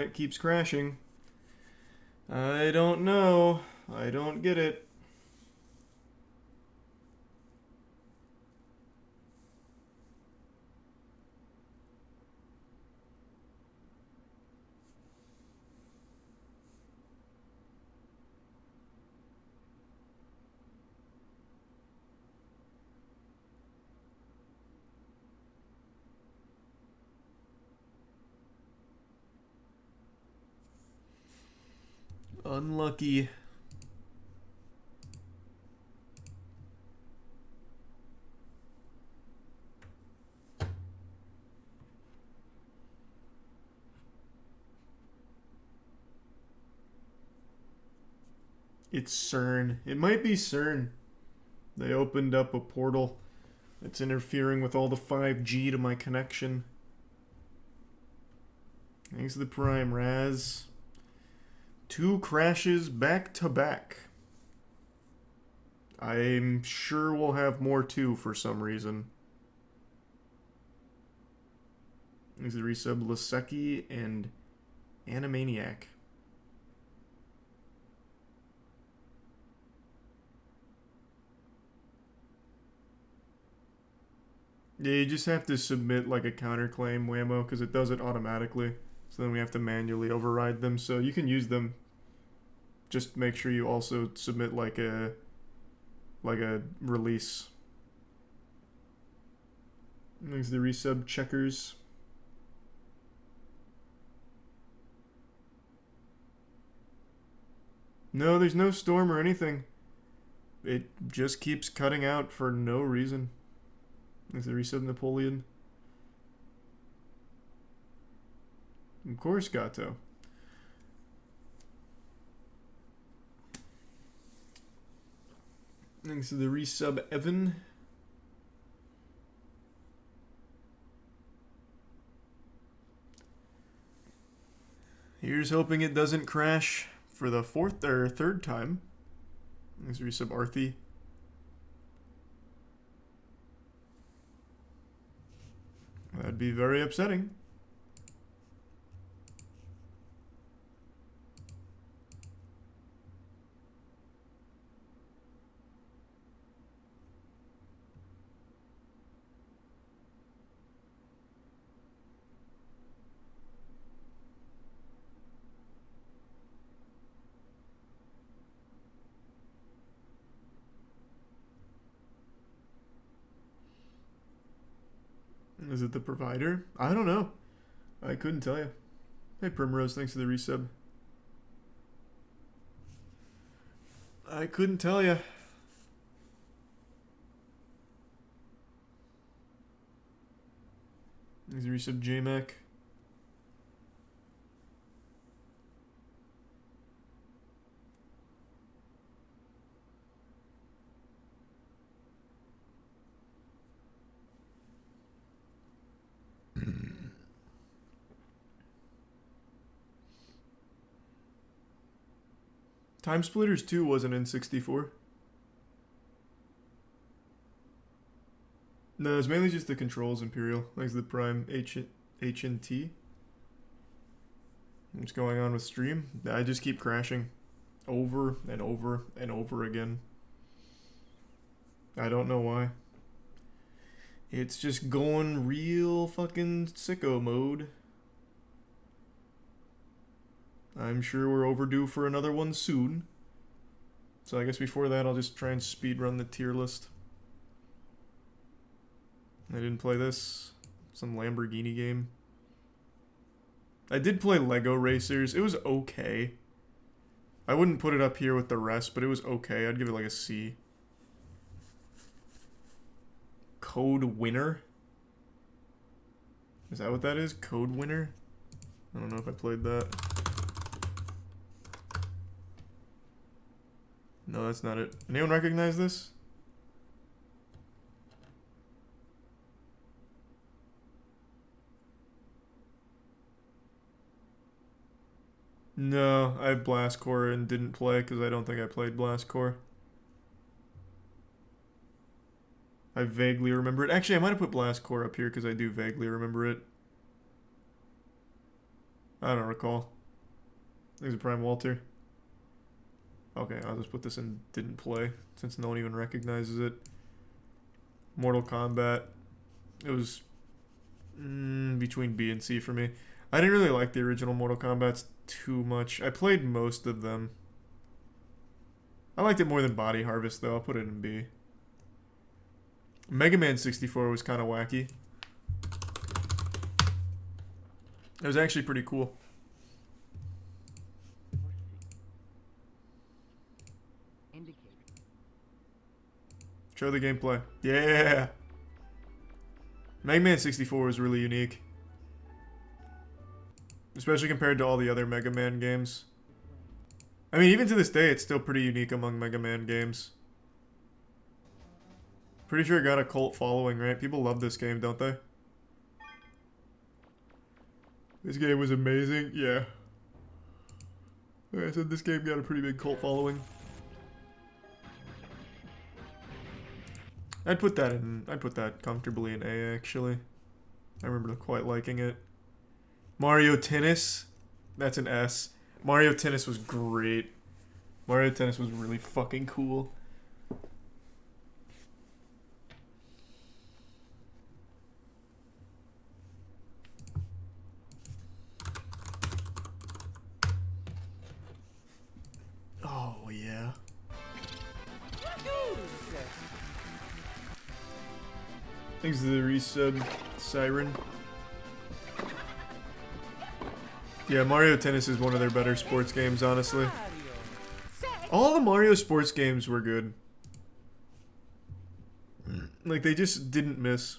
internet keeps crashing. I don't know. I don't get it. Unlucky. It's CERN. It might be CERN. They opened up a portal that's interfering with all the 5G to my connection. Thanks to the Prime Raz. 2 crashes back to back. I'm sure we'll have more too for some reason. Thanks to the resub Laseki and Animaniac. Yeah, you just have to submit like a counterclaim whammo because it does it automatically. So then we have to manually override them. So you can use them. Just make sure you also submit like a release. Thanks to the resub checkers. No, there's no storm or anything. It just keeps cutting out for no reason. Thanks to the resub Napoleon. Of course, Gato. Thanks to the resub Evan. Here's hoping it doesn't crash for the third time. Thanks to the resub Arthi. That'd be very upsetting. Is it the provider? I don't know. I couldn't tell you. Hey Primrose, thanks for the resub. I couldn't tell you. Thanks for the resub JMac. Time Splitters 2 wasn't in 64. No, it's mainly just the controls, Imperial. Thanks to the Prime HNT. What's going on with stream? I just keep crashing. Over and over and over again. I don't know why. It's just going real fucking sicko mode. I'm sure we're overdue for another one soon. So I guess before that I'll just try and speedrun the tier list. I didn't play this. Some Lamborghini game. I did play Lego Racers. It was okay. I wouldn't put it up here with the rest, but it was okay. I'd give it like a C. Code Winner? Is that what that is? Code Winner? I don't know if I played that. No, that's not it. Anyone recognize this? No, I have Blast Core and didn't play because I don't think I played Blast Core. I vaguely remember it. Actually, I might have put Blast Core up here because I do vaguely remember it. I don't recall. There's a Prime Walter. Okay, I'll just put this in didn't play since no one even recognizes it. Mortal Kombat. It was between B and C for me. I didn't really like the original Mortal Kombat's too much. I played most of them. I liked it more than Body Harvest though. I'll put it in B. Mega Man 64 was kind of wacky. It was actually pretty cool. Show the gameplay. Yeah! Mega Man 64 was really unique. Especially compared to all the other Mega Man games. I mean, even to this day, it's still pretty unique among Mega Man games. Pretty sure it got a cult following, right? People love this game, don't they? This game was amazing. Yeah. Like I said, this game got a pretty big cult following. I'd put that comfortably in A, actually. I remember quite liking it. Mario Tennis, that's an S. Mario Tennis was great. Mario Tennis was really fucking cool. Oh, yeah. Thanks to the resub, Siren. Yeah, Mario Tennis is one of their better sports games, honestly. All the Mario sports games were good. Like, they just didn't miss.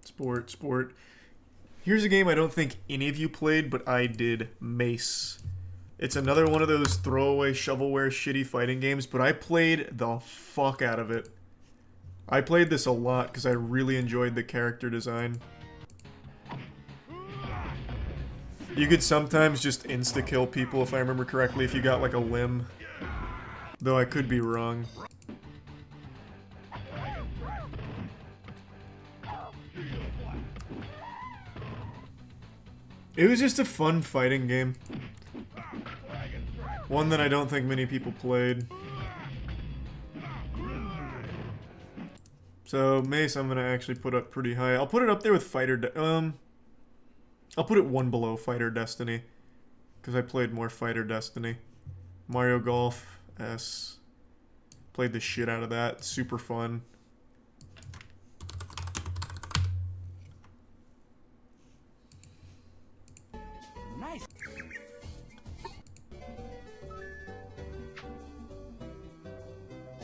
Sport. Here's a game I don't think any of you played, but I did. Mace. It's another one of those throwaway, shovelware, shitty fighting games, but I played the fuck out of it. I played this a lot because I really enjoyed the character design. You could sometimes just insta-kill people, if I remember correctly, if you got like a limb. Though I could be wrong. It was just a fun fighting game. One that I don't think many people played. So, Mace I'm gonna actually put up pretty high. I'll put it up there with I'll put it one below Fighter Destiny. Because I played more Fighter Destiny. Mario Golf, S. Played the shit out of that. Super fun. Nice.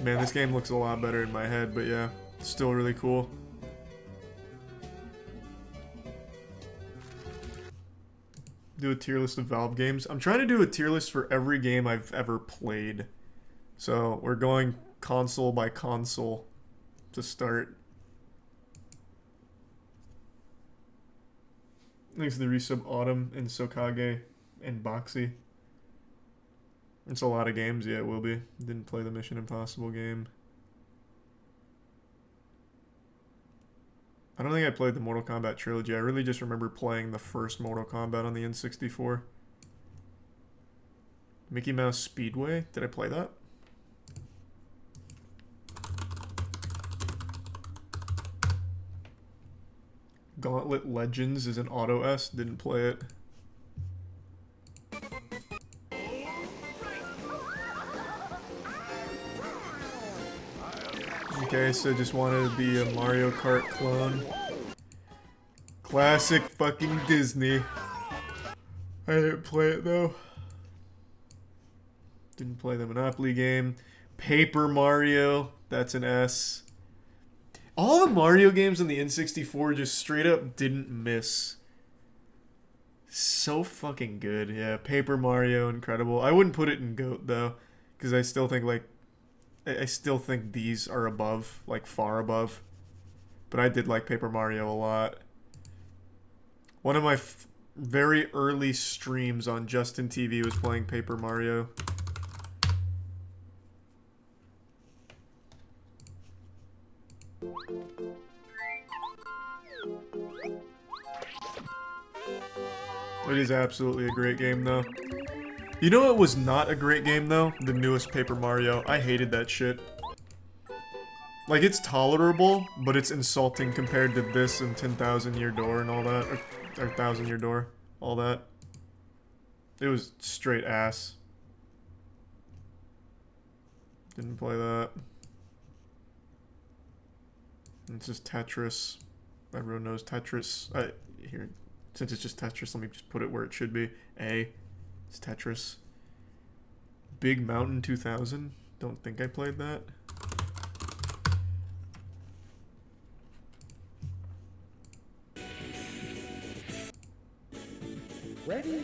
Man, this game looks a lot better in my head, but yeah. Still really cool. Do a tier list of Valve games. I'm trying to do a tier list for every game I've ever played. So we're going console by console to start. Thanks to the resub Autumn and Sokage and Boxy. It's a lot of games, yeah, it will be. Didn't play the Mission Impossible game. I don't think I played the Mortal Kombat trilogy. I really just remember playing the first Mortal Kombat on the N64. Mickey Mouse Speedway? Did I play that? Gauntlet Legends is an Auto S. Didn't play it. Okay, so just wanted to be a Mario Kart clone. Classic fucking Disney. I didn't play it though. Didn't play the Monopoly game. Paper Mario, that's an S. All the Mario games on the N64 just straight up didn't miss. So fucking good, yeah. Paper Mario, incredible. I wouldn't put it in GOAT though, because I still think these are above, like far above. But I did like Paper Mario a lot. One of my very early streams on Justin TV was playing Paper Mario. It is absolutely a great game, though. You know what was not a great game, though? The newest Paper Mario. I hated that shit. Like, it's tolerable, but it's insulting compared to this and 10,000 Year Door and all that. Or 1,000 Year Door. All that. It was straight ass. Didn't play that. It's just Tetris. Everyone knows Tetris. Here, since it's just Tetris, let me just put it where it should be. It's Tetris. Big Mountain 2000. Don't think I played that. Ready?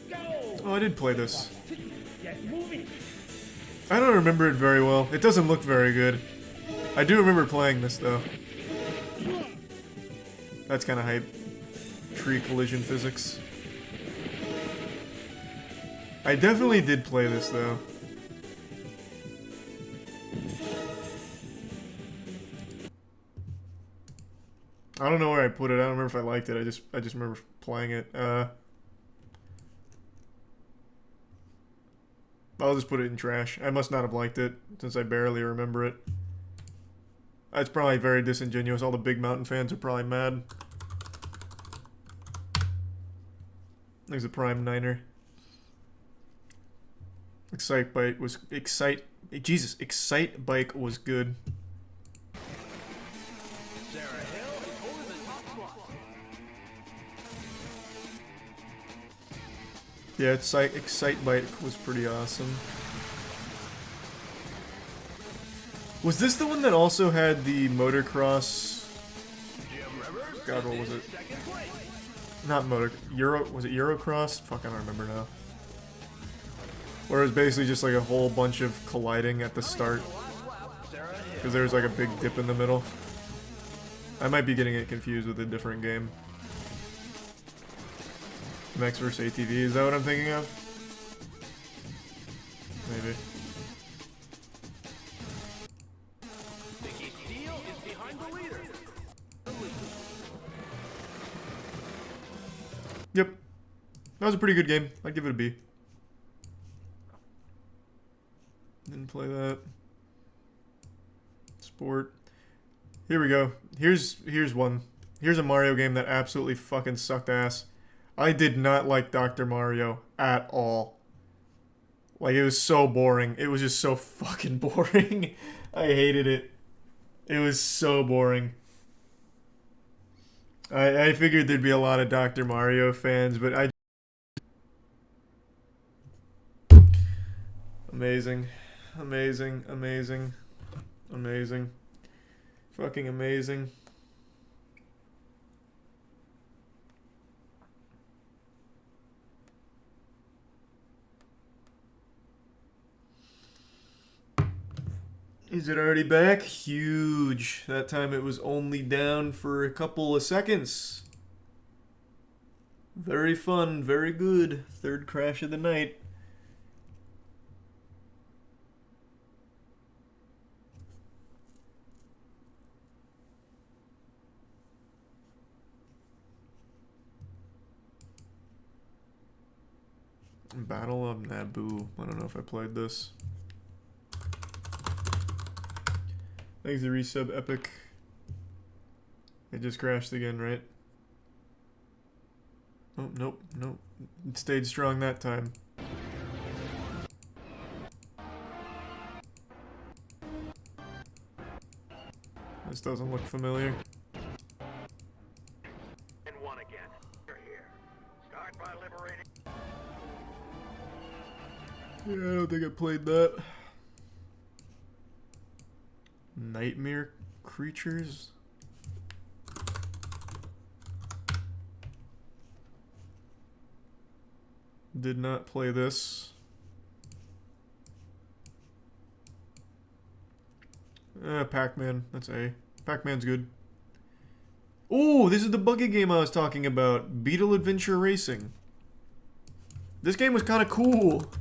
Go! Oh, I did play this. Get moving! I don't remember it very well. It doesn't look very good. I do remember playing this, though. That's kind of hype. Tree collision physics. I definitely did play this, though. I don't know where I put it. I don't remember if I liked it. I just remember playing it. I'll just put it in trash. I must not have liked it, since I barely remember it. It's probably very disingenuous. All the Big Mountain fans are probably mad. There's a Prime Niner. Excite Bike was Excite good. Yeah, Excite Bike was pretty awesome. Was this the one that also had the motocross? God, what was it? Not was it Eurocross? Fuck, I don't remember now. Where it was basically just like a whole bunch of colliding at the start. Because there was like a big dip in the middle. I might be getting it confused with a different game. Max vs ATV, is that what I'm thinking of? Maybe. Yep. That was a pretty good game. I'd give it a B. Didn't play that. Sport. Here we go. Here's one. Here's a Mario game that absolutely fucking sucked ass. I did not like Dr. Mario at all. Like, it was so boring. It was just so fucking boring. I hated it. It was so boring. I figured there'd be a lot of Dr. Mario fans, but I... Amazing. Amazing. Amazing. Amazing. Fucking amazing. Is it already back? Huge. That time it was only down for a couple of seconds. Very fun, very good. Third crash of the night. Battle of Naboo. I don't know if I played this. Thanks to resub Epic. It just crashed again, right? Oh, nope, nope. It stayed strong that time. This doesn't look familiar. And one again. You're here. Start by liberating. Yeah, I don't think I played that. Nightmare creatures? Did not play this. Pac-Man. That's A. Pac-Man's good. Oh, this is the buggy game I was talking about. Beetle Adventure Racing. This game was kind of cool.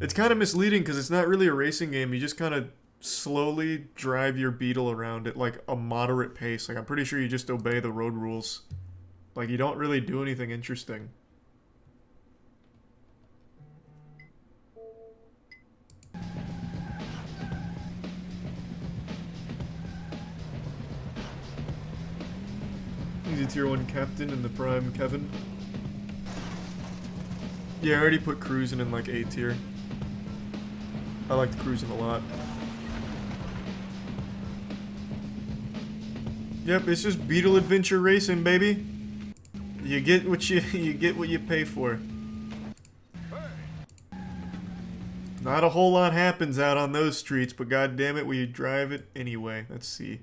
It's kind of misleading because it's not really a racing game. You just kind of slowly drive your Beetle around at like a moderate pace. Like, I'm pretty sure you just obey the road rules. Like, you don't really do anything interesting. He's a tier 1 captain in the prime Kevin. Yeah, I already put cruising in like A tier. I liked cruising a lot. Yep, it's just Beetle Adventure Racing, baby. You get what you get what you pay for. Not a whole lot happens out on those streets, but god damn it, will you drive it anyway? That's C.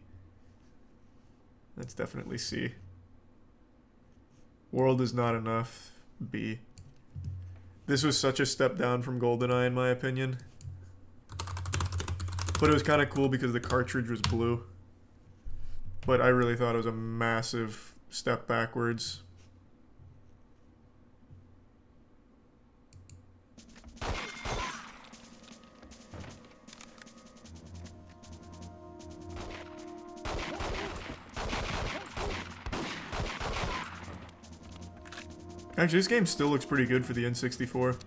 That's definitely C. World is not enough. B. This was such a step down from GoldenEye in my opinion. But it was kind of cool because the cartridge was blue. But I really thought it was a massive step backwards. Actually, this game still looks pretty good for the N64.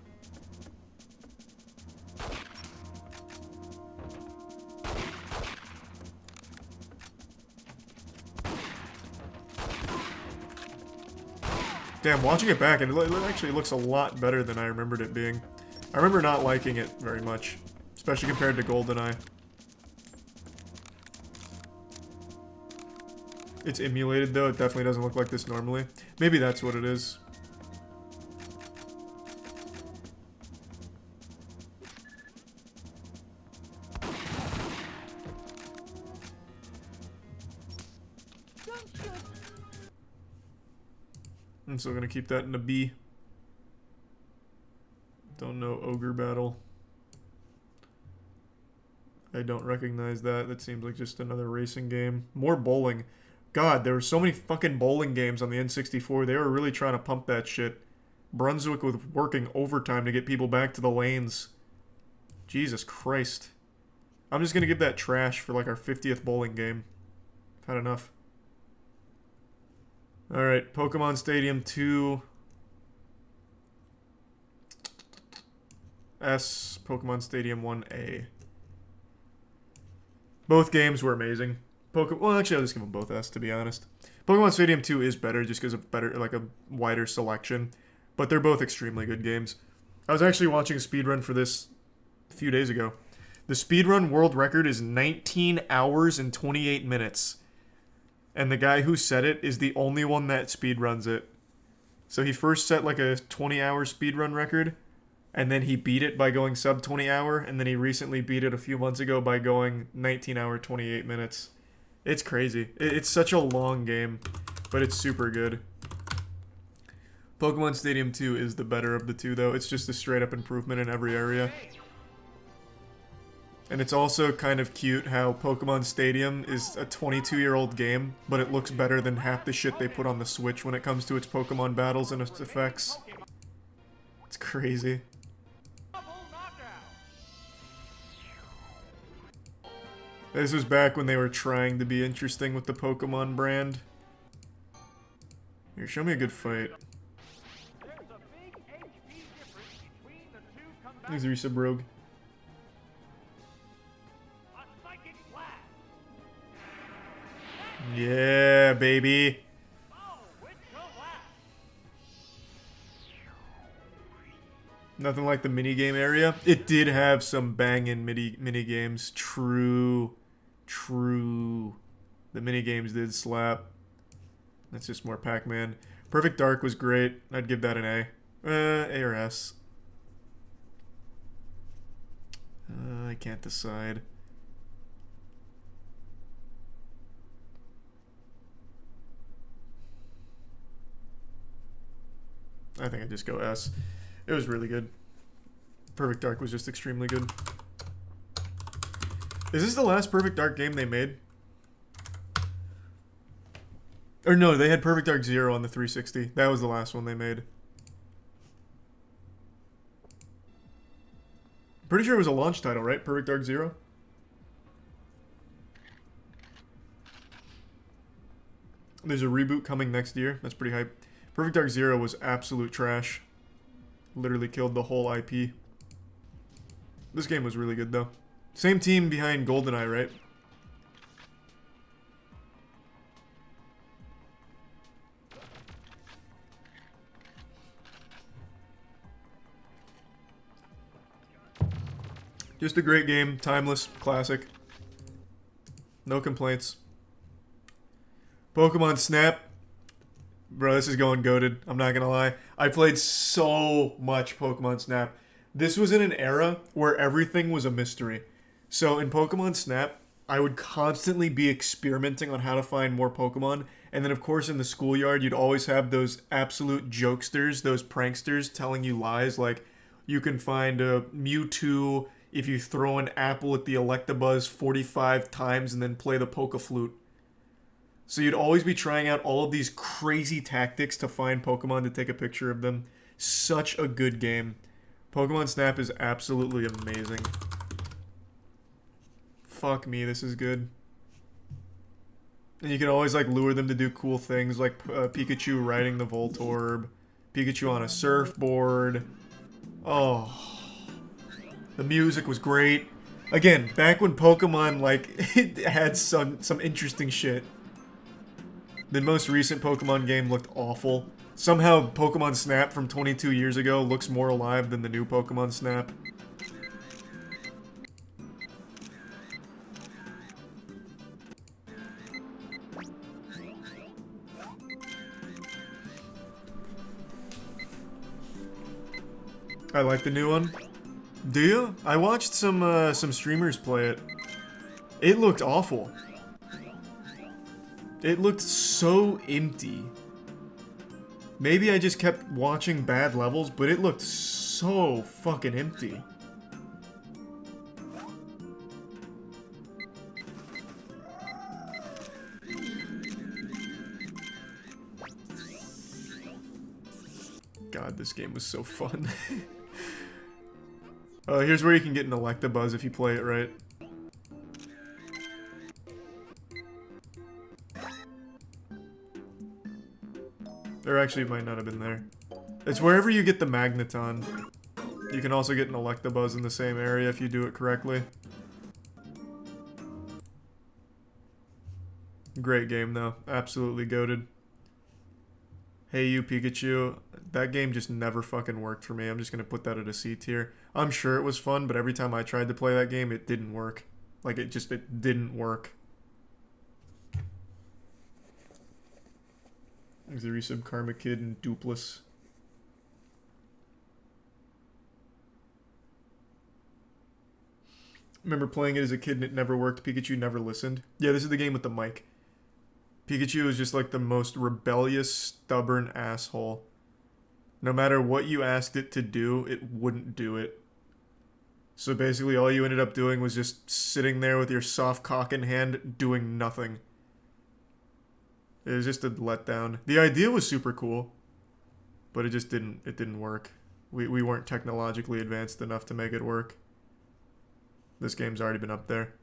Damn, watching it back, it actually looks a lot better than I remembered it being. I remember not liking it very much, especially compared to GoldenEye. It's emulated though, it definitely doesn't look like this normally. Maybe that's what it is. I'm still gonna keep that in a B. Don't know Ogre Battle. I don't recognize that. That seems like just another racing game. More bowling. God, there were so many fucking bowling games on the N64. They were really trying to pump that shit. Brunswick was working overtime to get people back to the lanes. Jesus Christ. I'm just gonna give that trash for like our 50th bowling game. I've had enough. Alright, Pokemon Stadium 2. S, Pokemon Stadium 1A. Both games were amazing. Well, actually, I'll just give them both S, to be honest. Pokemon Stadium 2 is better just because of better, like a wider selection. But they're both extremely good games. I was actually watching a speedrun for this a few days ago. The speedrun world record is 19 hours and 28 minutes. And the guy who set it is the only one that speedruns it. So he first set like a 20-hour speedrun record, and then he beat it by going sub 20 hour, and then he recently beat it a few months ago by going 19 hour 28 minutes. It's crazy. It's such a long game, but it's super good. Pokemon Stadium 2 is the better of the two though. It's just a straight up improvement in every area. And it's also kind of cute how Pokemon Stadium is a 22-year-old game, but it looks better than half the shit they put on the Switch when it comes to its Pokemon battles and its effects. It's crazy. This was back when they were trying to be interesting with the Pokemon brand. Here, show me a good fight. Here's Resub Rogue. Yeah, baby. Nothing like the minigame area. It did have some banging mini games. True. The minigames did slap. That's just more Pac-Man. Perfect Dark was great. I'd give that an A. A or S. I can't decide. I think I'd just go S. It was really good. Perfect Dark was just extremely good. Is this the last Perfect Dark game they made? Or no, they had Perfect Dark 0 on the 360. That was the last one they made. Pretty sure it was a launch title, right? Perfect Dark 0? There's a reboot coming next year. That's pretty hype. Perfect Dark Zero was absolute trash. Literally killed the whole IP. This game was really good, though. Same team behind GoldenEye, right? Just a great game. Timeless. Classic. No complaints. Pokemon Snap. Bro, this is going goated. I'm not gonna lie. I played so much Pokemon Snap. This was in an era where everything was a mystery. So in Pokemon Snap, I would constantly be experimenting on how to find more Pokemon. And then, of course, in the schoolyard, you'd always have those absolute jokesters, those pranksters telling you lies like you can find a Mewtwo if you throw an apple at the Electabuzz 45 times and then play the Poke-Flute. So you'd always be trying out all of these crazy tactics to find Pokemon to take a picture of them. Such a good game. Pokemon Snap is absolutely amazing. Fuck me, this is good. And you can always like lure them to do cool things like Pikachu riding the Voltorb, Pikachu on a surfboard. Oh, the music was great. Again, back when Pokemon like it had some interesting shit. The most recent Pokemon game looked awful. Somehow Pokemon Snap from 22 years ago looks more alive than the new Pokemon Snap. I like the new one. Do you? I watched some streamers play it. It looked awful. It looked so empty. Maybe I just kept watching bad levels, but it looked so fucking empty. God, this game was so fun. Here's where you can get an Electabuzz if you play it right. Or actually, it might not have been there. It's wherever you get the Magneton. You can also get an Electabuzz in the same area if you do it correctly. Great game, though. Absolutely goated. Hey you, Pikachu. That game just never fucking worked for me. I'm just gonna put that at a C tier. I'm sure it was fun, but every time I tried to play that game, it didn't work. Like, it didn't work. There's the resub Karma Kid and Dupless. Remember playing it as a kid and it never worked. Pikachu never listened. Yeah, this is the game with the mic. Pikachu is just like the most rebellious, stubborn asshole. No matter what you asked it to do, it wouldn't do it. So basically all you ended up doing was just sitting there with your soft cock in hand, doing nothing. It was just a letdown. The idea was super cool, but it just didn't work. We weren't technologically advanced enough to make it work. This game's already been up there.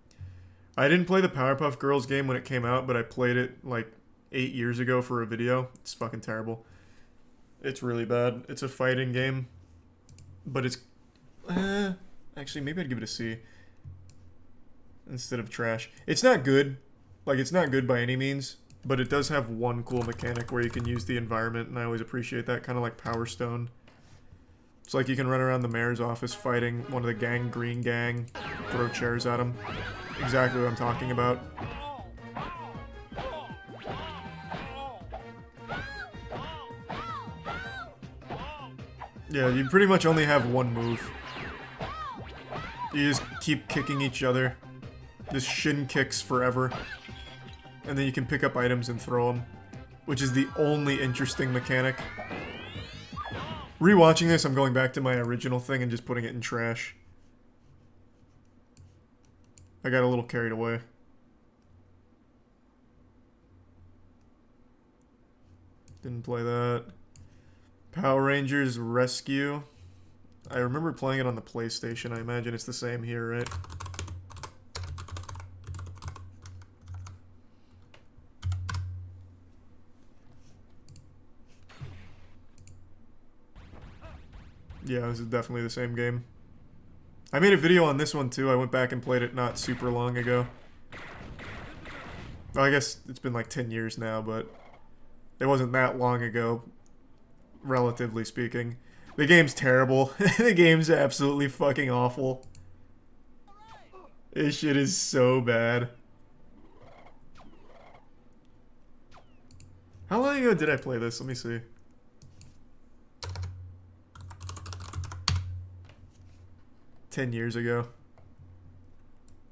I didn't play the Powerpuff Girls game when it came out, but I played it like 8 years ago for a video. It's fucking terrible. It's really bad. It's a fighting game, but it's... actually, maybe I'd give it a C instead of trash. It's not good. Like, it's not good by any means, but it does have one cool mechanic where you can use the environment, and I always appreciate that, kind of like Power Stone. It's like you can run around the mayor's office fighting one of the Green Gang, throw chairs at him. Exactly what I'm talking about. Yeah, you pretty much only have one move. You just keep kicking each other. Just shin kicks forever. And then you can pick up items and throw them. Which is the only interesting mechanic. Rewatching this, I'm going back to my original thing and just putting it in trash. I got a little carried away. Didn't play that. Power Rangers Rescue. I remember playing it on the PlayStation. I imagine it's the same here, right? Yeah, this is definitely the same game. I made a video on this one too. I went back and played it not super long ago. Well, I guess it's been like 10 years now, but it wasn't that long ago, relatively speaking. The game's terrible. The game's absolutely fucking awful. This shit is so bad. How long ago did I play this? Let me see. $10 years ago.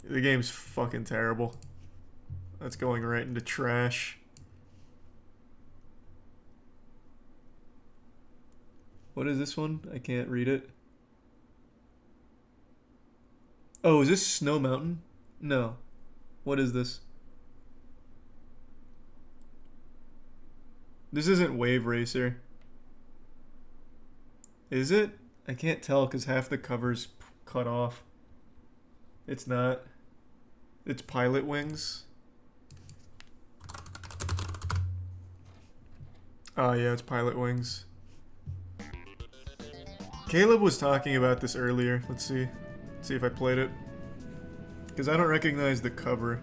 The game's fucking terrible. That's going right into trash. What is this one? I can't read it. Oh, is this Snow Mountain? No. What is this? This isn't Wave Racer. Is it? I can't tell because half the cover's cut off. It's not. It's Pilot Wings. Oh yeah, it's Pilot Wings. Caleb was talking about this earlier. Let's see. Let's see if I played it. Because I don't recognize the cover.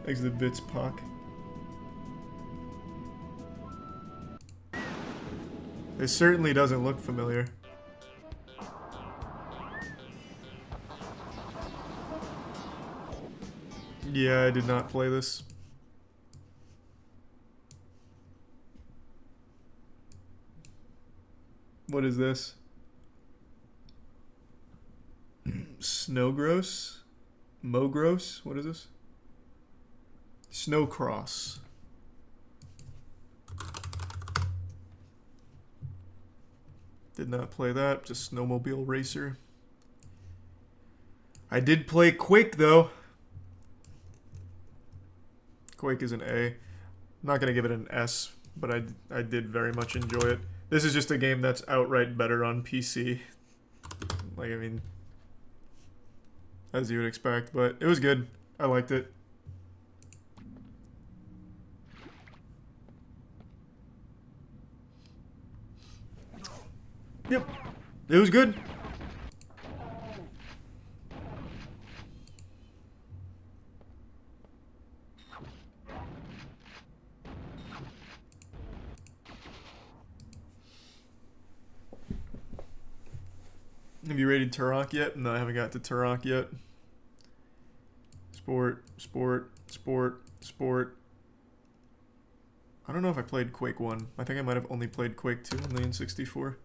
Exhibits Puck. It certainly doesn't look familiar. Yeah, I did not play this. What is this? Snowgross? Mogross? What is this? Snowcross. Did not play that. Just Snowmobile Racer. I did play Quake though. Quake is an A. I'm not gonna give it an S, but I did very much enjoy it. This is just a game that's outright better on PC. Like, I mean, as you would expect, but it was good. I liked it. Yep. It was good. Have you rated Turok yet? No, I haven't got to Turok yet. Sport, sport, sport, sport. I don't know if I played Quake 1. I think I might have only played Quake 2 on the N64.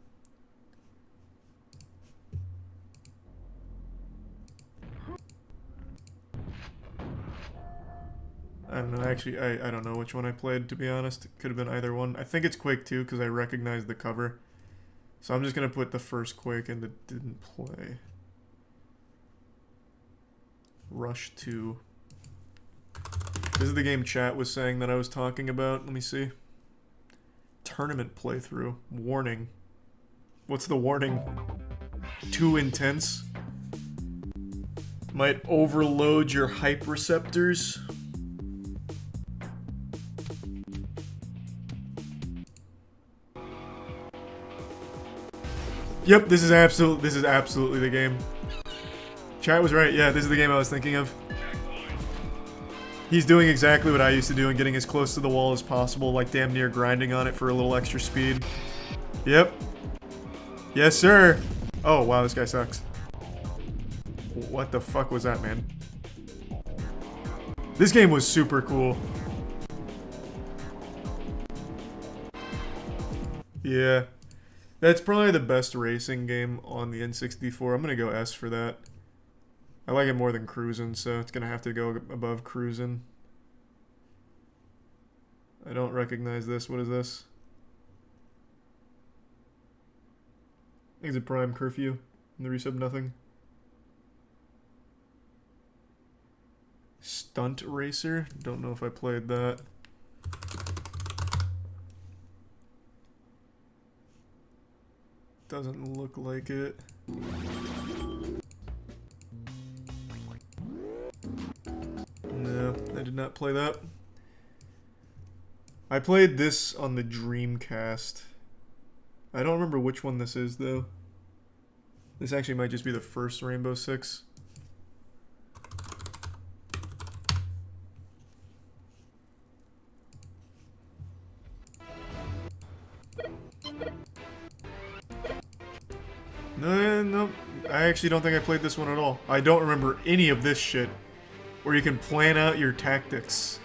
I don't know, actually, I don't know which one I played, to be honest. It could have been either one. I think it's Quake 2 because I recognize the cover. So I'm just going to put the first Quake in that didn't play. Rush 2. This is the game chat was saying that I was talking about. Let me see. Tournament playthrough. Warning. What's the warning? Too intense. Might overload your hype receptors. Yep, this is absolutely the game. Chat was right. Yeah, this is the game I was thinking of. He's doing exactly what I used to do and getting as close to the wall as possible, like damn near grinding on it for a little extra speed. Yep. Yes, sir. Oh, wow, this guy sucks. What the fuck was that, man? This game was super cool. Yeah. That's probably the best racing game on the N64. I'm gonna go S for that. I like it more than Cruisin', so it's gonna have to go above Cruisin'. I don't recognize this. What is this? Exit Prime Curfew. And the resub nothing. Stunt Racer. Don't know if I played that. Doesn't look like it. No, I did not play that. I played this on the Dreamcast. I don't remember which one this is, though. This actually might just be the first Rainbow Six. No, I actually don't think I played this one at all. I don't remember any of this shit, where you can plan out your tactics.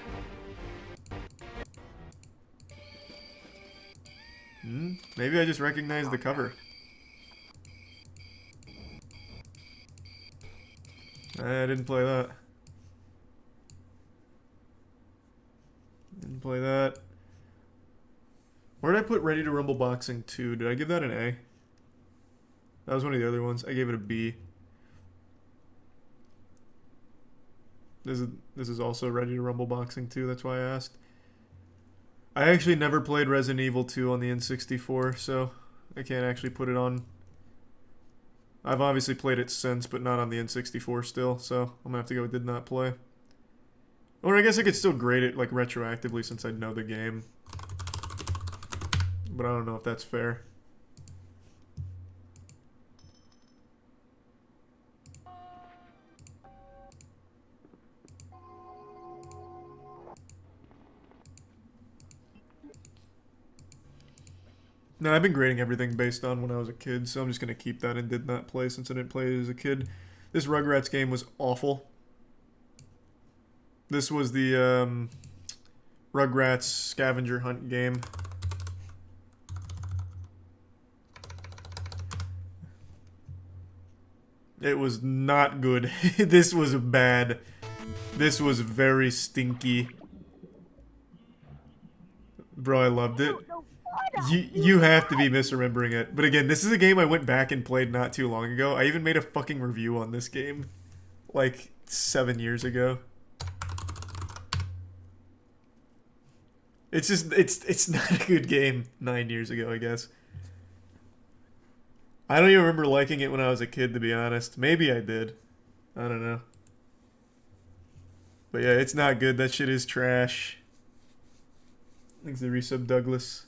Maybe I just recognized the cover. I didn't play that. Didn't play that. Where did I put Ready to Rumble Boxing 2? Did I give that an A? That was one of the other ones. I gave it a B. This is also Ready to Rumble Boxing 2, that's why I asked. I actually never played Resident Evil 2 on the N64, so I can't actually put it on. I've obviously played it since, but not on the N64 still, so I'm gonna have to go with did not play. Or I guess I could still grade it like retroactively since I know the game. But I don't know if that's fair. No, I've been grading everything based on when I was a kid, so I'm just gonna keep that and did not play since I didn't play it as a kid. This Rugrats game was awful. This was the Rugrats scavenger hunt game. It was not good. This was bad. This was very stinky. Bro, I loved it. You have to be misremembering it. But again, this is a game I went back and played not too long ago. I even made a fucking review on this game. Like, 7 years ago. It's just, it's not a good game 9 years ago, I guess. I don't even remember liking it when I was a kid, to be honest. Maybe I did. I don't know. But yeah, it's not good. That shit is trash. Thanks to Resub Douglas.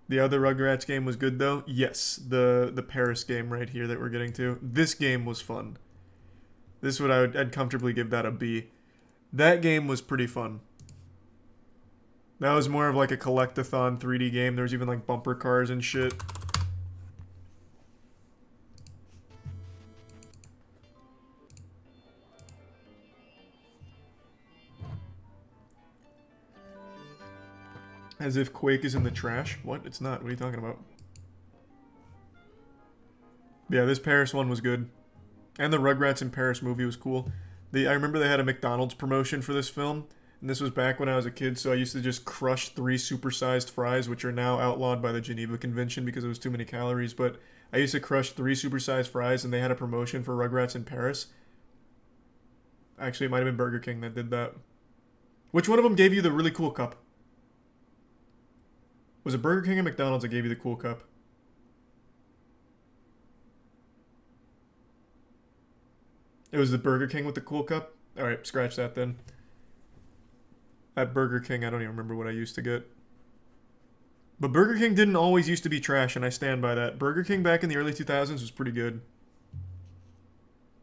The other Rugrats game was good, though. Yes, the Paris game right here that we're getting to. This game was fun. This would I'd comfortably give that a B. That game was pretty fun. That was more of like a collect-a-thon 3D game. There was even like bumper cars and shit. As if Quake is in the trash? What? It's not. What are you talking about? Yeah, this Paris one was good. And the Rugrats in Paris movie was cool. I remember they had a McDonald's promotion for this film. And this was back when I was a kid, so I used to just crush 3 supersized fries, which are now outlawed by the Geneva Convention because it was too many calories. But I used to crush 3 supersized fries, and they had a promotion for Rugrats in Paris. Actually, it might have been Burger King that did that. Which one of them gave you the really cool cup? Was it Burger King or McDonald's that gave you the cool cup? It was the Burger King with the cool cup? Alright, scratch that then. At Burger King, I don't even remember what I used to get. But Burger King didn't always used to be trash, and I stand by that. Burger King back in the early 2000s was pretty good.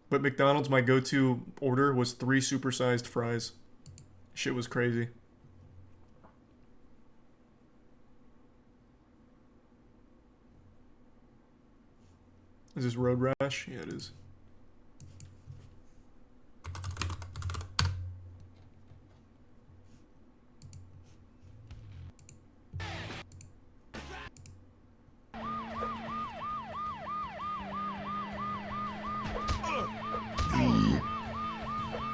But McDonald's, my go-to order was 3 supersized fries. Shit was crazy. Is this Road Rash? Yeah, it is.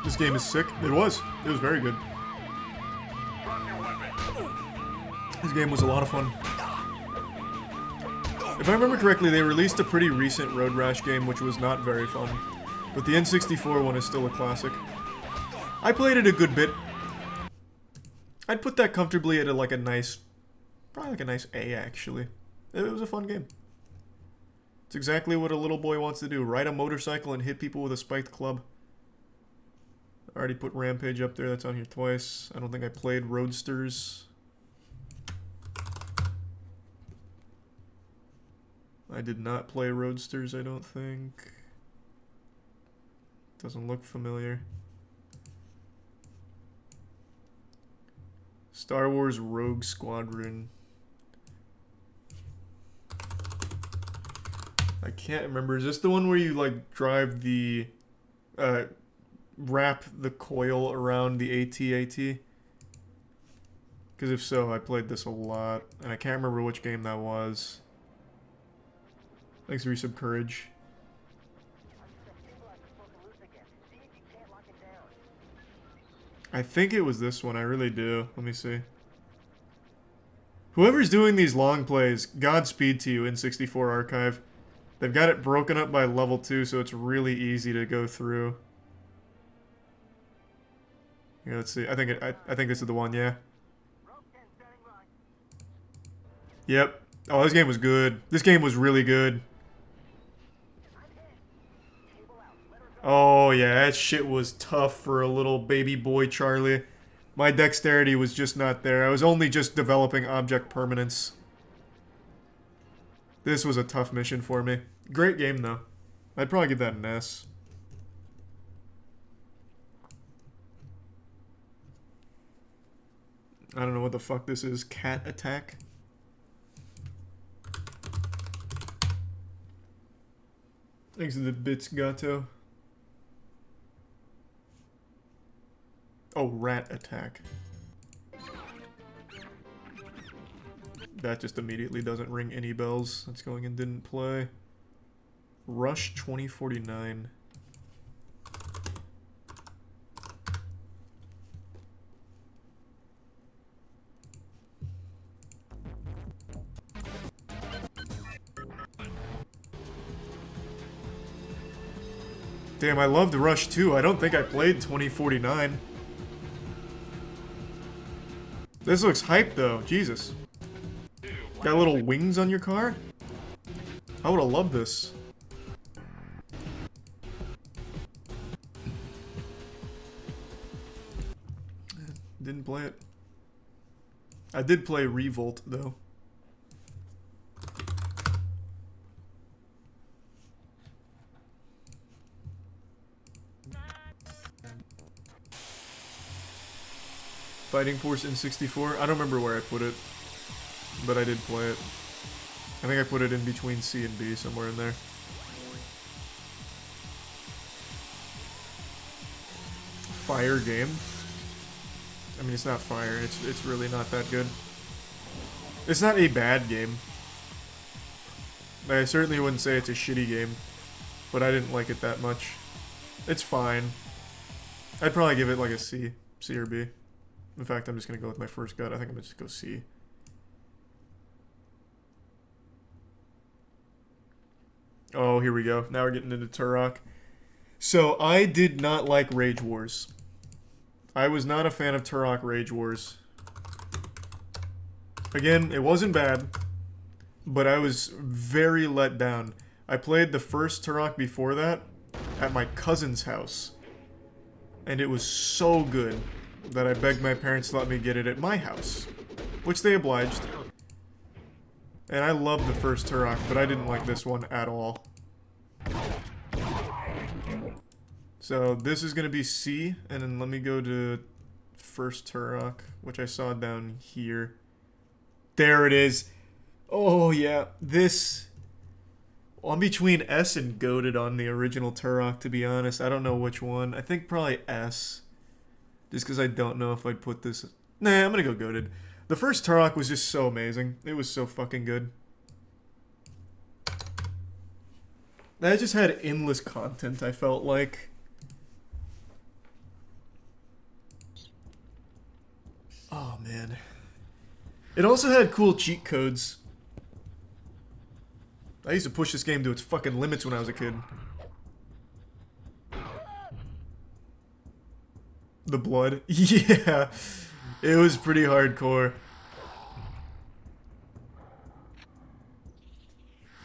This game is sick. It was. It was very good. This game was a lot of fun. If I remember correctly, they released a pretty recent Road Rash game, which was not very fun. But the N64 one is still a classic. I played it a good bit. I'd put that comfortably at like a nice... probably like a nice A, actually. It was a fun game. It's exactly what a little boy wants to do. Ride a motorcycle and hit people with a spiked club. I already put Rampage up there. That's on here twice. I don't think I played Roadsters. I did not play Roadsters, I don't think. Doesn't look familiar. Star Wars Rogue Squadron. I can't remember. Is this the one where you like drive the wrap the coil around the AT-AT? Because if so, I played this a lot, and I can't remember which game that was. Thanks, Resub Courage. I think it was this one, I really do. Let me see. Whoever's doing these long plays, Godspeed to you in 64 Archive. They've got it broken up by level 2, so it's really easy to go through. Yeah, let's see. I think this is the one, yeah. Yep. Oh, this game was good. This game was really good. Oh, yeah, that shit was tough for a little baby boy Charlie. My dexterity was just not there. I was only just developing object permanence. This was a tough mission for me. Great game, though. I'd probably give that an S. I don't know what the fuck this is. Cat Attack? Thanks to the bits, Gato. Oh, Rat Attack. That just immediately doesn't ring any bells. That's going and didn't play. Rush 2049. Damn, I loved Rush 2. I don't think I played 2049. This looks hype though. Jesus. Got little wings on your car? I would have loved this. Didn't play it. I did play Revolt though. Fighting Force in 64. I don't remember where I put it, but I did play it. I think I put it in between C and B, somewhere in there. Fire game. I mean, it's not fire. It's really not that good. It's not a bad game. I certainly wouldn't say it's a shitty game, but I didn't like it that much. It's fine. I'd probably give it like a C or B. In fact, I'm just going to go with my first gut. I think I'm going to just go C. Oh, here we go. Now we're getting into Turok. So, I did not like Rage Wars. I was not a fan of Turok Rage Wars. Again, it wasn't bad, but I was very let down. I played the first Turok before that at my cousin's house, and it was so good that I begged my parents to let me get it at my house, which they obliged. And I loved the first Turok, but I didn't like this one at all. So this is going to be C, and then let me go to first Turok, which I saw down here. There it is. Oh yeah, this... I'm between S and Goated on the original Turok, to be honest. I don't know which one. I think probably S. Just because I don't know if I'd put this... Nah, I'm going to go Goated. The first Turok was just so amazing. It was so fucking good. That just had endless content, I felt like. Oh, man. It also had cool cheat codes. I used to push this game to its fucking limits when I was a kid. The blood? Yeah. It was pretty hardcore.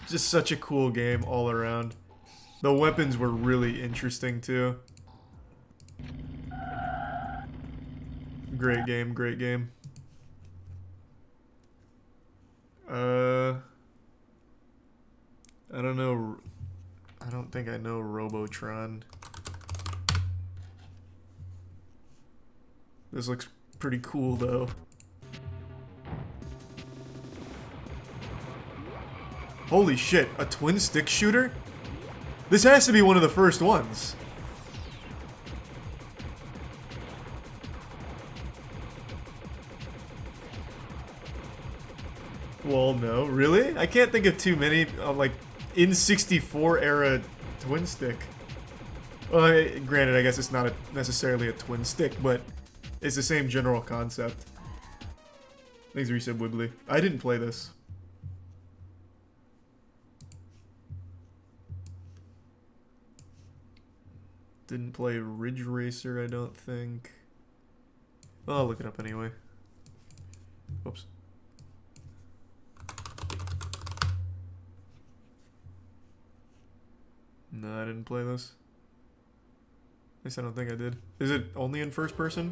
Just such a cool game all around. The weapons were really interesting too. Great game, great game. I don't know. I don't think I know Robotron. This looks pretty cool though. Holy shit, a twin stick shooter? This has to be one of the first ones. Well, no, really? I can't think of too many, like, N64 era twin stick. Well, granted, I guess it's not necessarily a twin stick, but it's the same general concept. Thanks, Resub Wibbly. I didn't play this. Didn't play Ridge Racer, I don't think. Well, I'll look it up anyway. Whoops. No, I didn't play this. At least I don't think I did. Is it only in first person?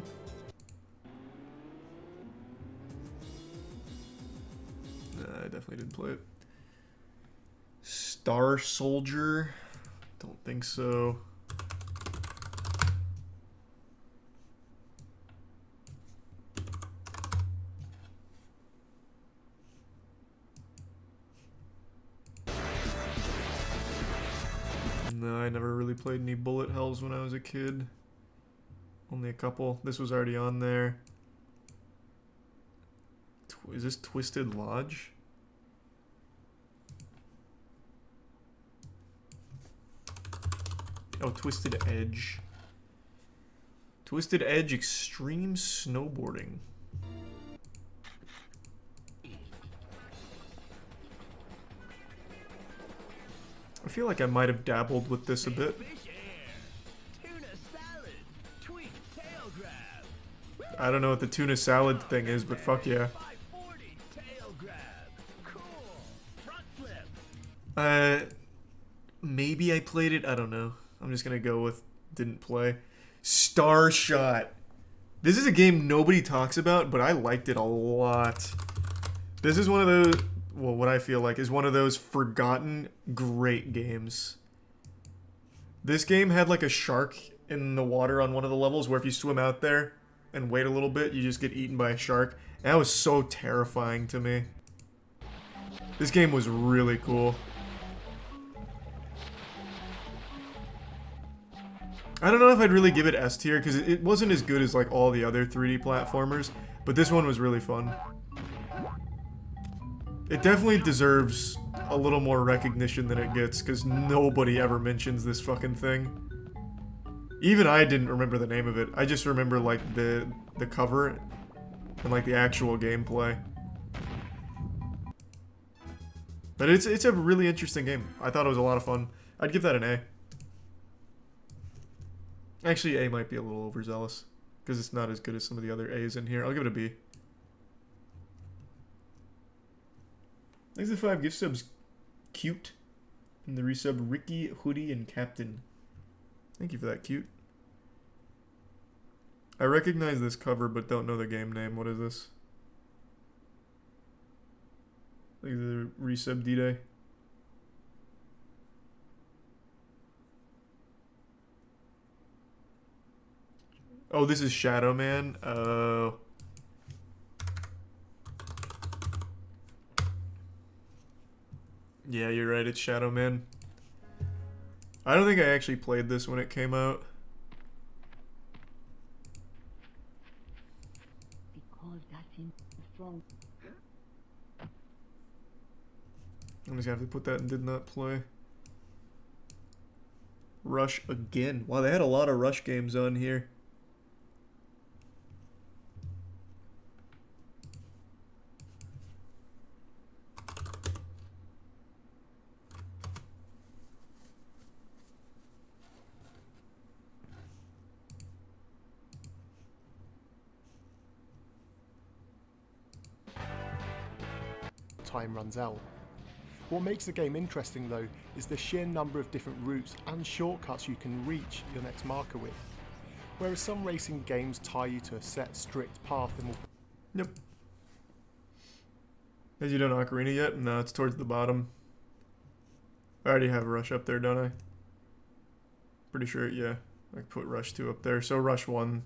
No, I definitely didn't play it. Star Soldier? Don't think so. No, I never really played any bullet hells when I was a kid. Only a couple. This was already on there. Is this Twisted Lodge? Oh, Twisted Edge. Twisted Edge Extreme Snowboarding. I feel like I might have dabbled with this a bit. I don't know what the tuna salad thing is, but fuck yeah. Maybe I played it. I don't know. I'm just gonna go with didn't play. Starshot. This is a game nobody talks about, but I liked it a lot. This is one of those, well, what I feel like is one of those forgotten great games. This game had like a shark in the water on one of the levels where if you swim out there and wait a little bit, you just get eaten by a shark. And that was so terrifying to me. This game was really cool. I don't know if I'd really give it S tier because it wasn't as good as like all the other 3D platformers, but this one was really fun. It definitely deserves a little more recognition than it gets because nobody ever mentions this fucking thing. Even I didn't remember the name of it. I just remember like the cover and like the actual gameplay. But it's a really interesting game. I thought it was a lot of fun. I'd give that an A. Actually, A might be a little overzealous because it's not as good as some of the other A's in here. I'll give it a B. Thanks for the 5 gift subs. Cute. And the resub Ricky, Hoodie, and Captain. Thank you for that, Cute. I recognize this cover but don't know the game name. What is this? Thank you for the resub D-Day. Oh, this is Shadow Man. Oh. Yeah, you're right. It's Shadow Man. I don't think I actually played this when it came out. I'm just gonna have to put that in did not play. Rush again. Wow, they had a lot of Rush games on here. Time runs out. What makes the game interesting though is the sheer number of different routes and shortcuts you can reach your next marker with. Whereas some racing games tie you to a set strict path and will... Yep. Has you done Ocarina yet? No, it's towards the bottom. I already have Rush up there, don't I? Pretty sure, yeah. I put Rush 2 up there. So Rush 1,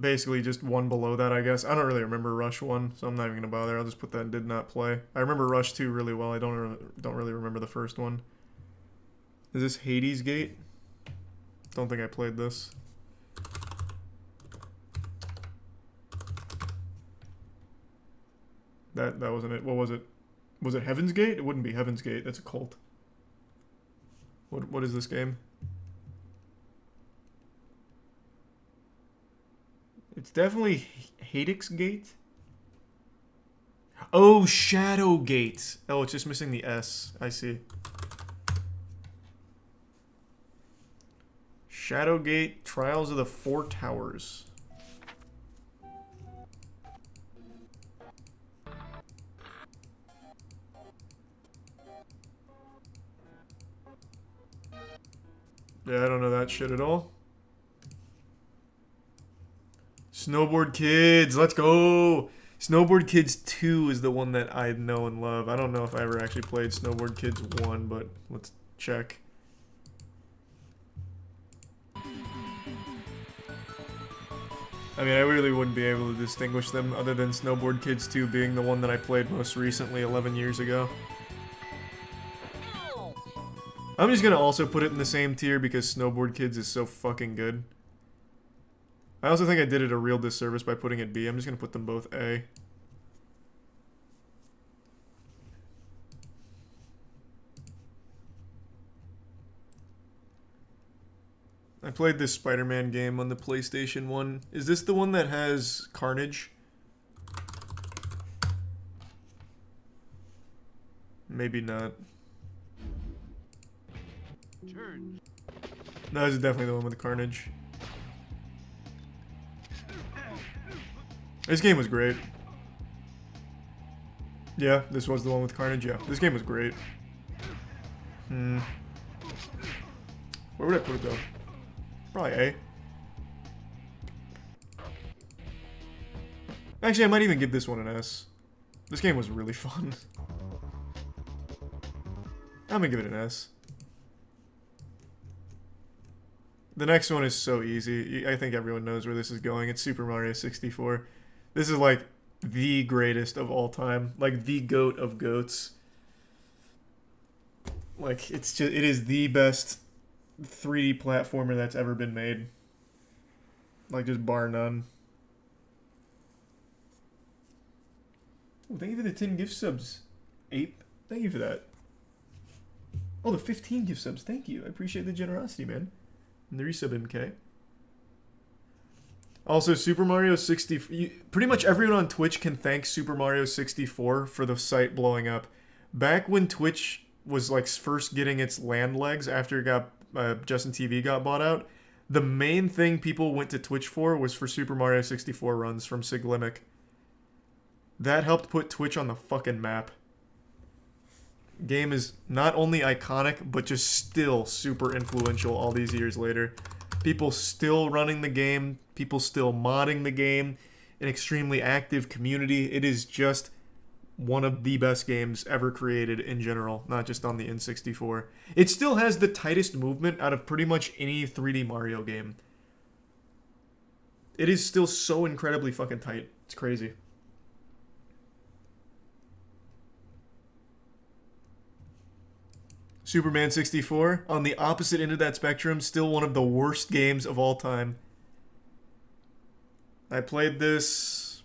basically just one below that, I guess. I don't really remember Rush 1, so I'm not even going to bother. I'll just put that did not play. I remember Rush 2 really well. I don't really remember the first one. Is this Hades Gate? Don't think I played this. That wasn't it. What was it? Was it Heaven's Gate? It wouldn't be Heaven's Gate. That's a cult. What is this game? It's definitely Hades Gate. Oh, Shadow Gate. Oh, it's just missing the S. I see. Shadow Gate, Trials of the Four Towers. Yeah, I don't know that shit at all. Snowboard Kids, let's go! Snowboard Kids 2 is the one that I know and love. I don't know if I ever actually played Snowboard Kids 1, but let's check. I mean, I really wouldn't be able to distinguish them other than Snowboard Kids 2 being the one that I played most recently 11 years ago. I'm just gonna also put it in the same tier because Snowboard Kids is so fucking good. I also think I did it a real disservice by putting it B. I'm just gonna put them both A. I played this Spider-Man game on the PlayStation 1. Is this the one that has Carnage? Maybe not. No, this is definitely the one with the Carnage. This game was great. Yeah, this was the one with Carnage, yeah. This game was great. Where would I put it though? Probably A. Actually, I might even give this one an S. This game was really fun. I'm gonna give it an S. The next one is so easy. I think everyone knows where this is going. It's Super Mario 64. This is like the greatest of all time. Like the GOAT of GOATs. Like it is the best 3D platformer that's ever been made. Like just bar none. Oh, thank you for the 10 gift subs. Ape, thank you for that. Oh, the 15 gift subs. Thank you. I appreciate the generosity, man. And the resub MK. Also, Super Mario 64. Pretty much everyone on Twitch can thank Super Mario 64 for the site blowing up. Back when Twitch was like first getting its land legs after it got Justin TV got bought out, the main thing people went to Twitch for was for Super Mario 64 runs from Siglimic. That helped put Twitch on the fucking map. Game is not only iconic, but just still super influential all these years later. People still running the game, people still modding the game, an extremely active community. It is just one of the best games ever created in general, not just on the N64. It still has the tightest movement out of pretty much any 3D Mario game. It is still so incredibly fucking tight. It's crazy. Superman 64, on the opposite end of that spectrum, still one of the worst games of all time. I played this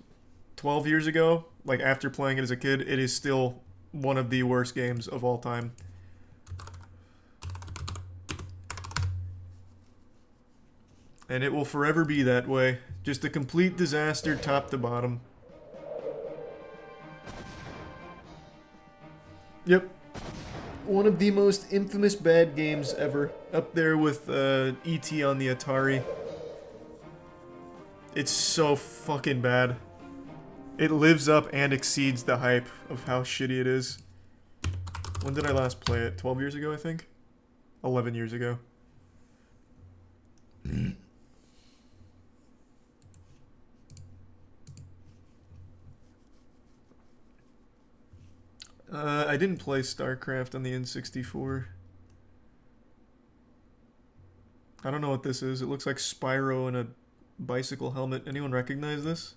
12 years ago, like after playing it as a kid. It is still one of the worst games of all time. And it will forever be that way. Just a complete disaster top to bottom. Yep. One of the most infamous bad games ever. Up there with E.T. on the Atari. It's so fucking bad. It lives up and exceeds the hype of how shitty it is. When did I last play it? 12 years ago, I think? 11 years ago. I didn't play StarCraft on the N64. I don't know what this is. It looks like Spyro in a bicycle helmet. Anyone recognize this?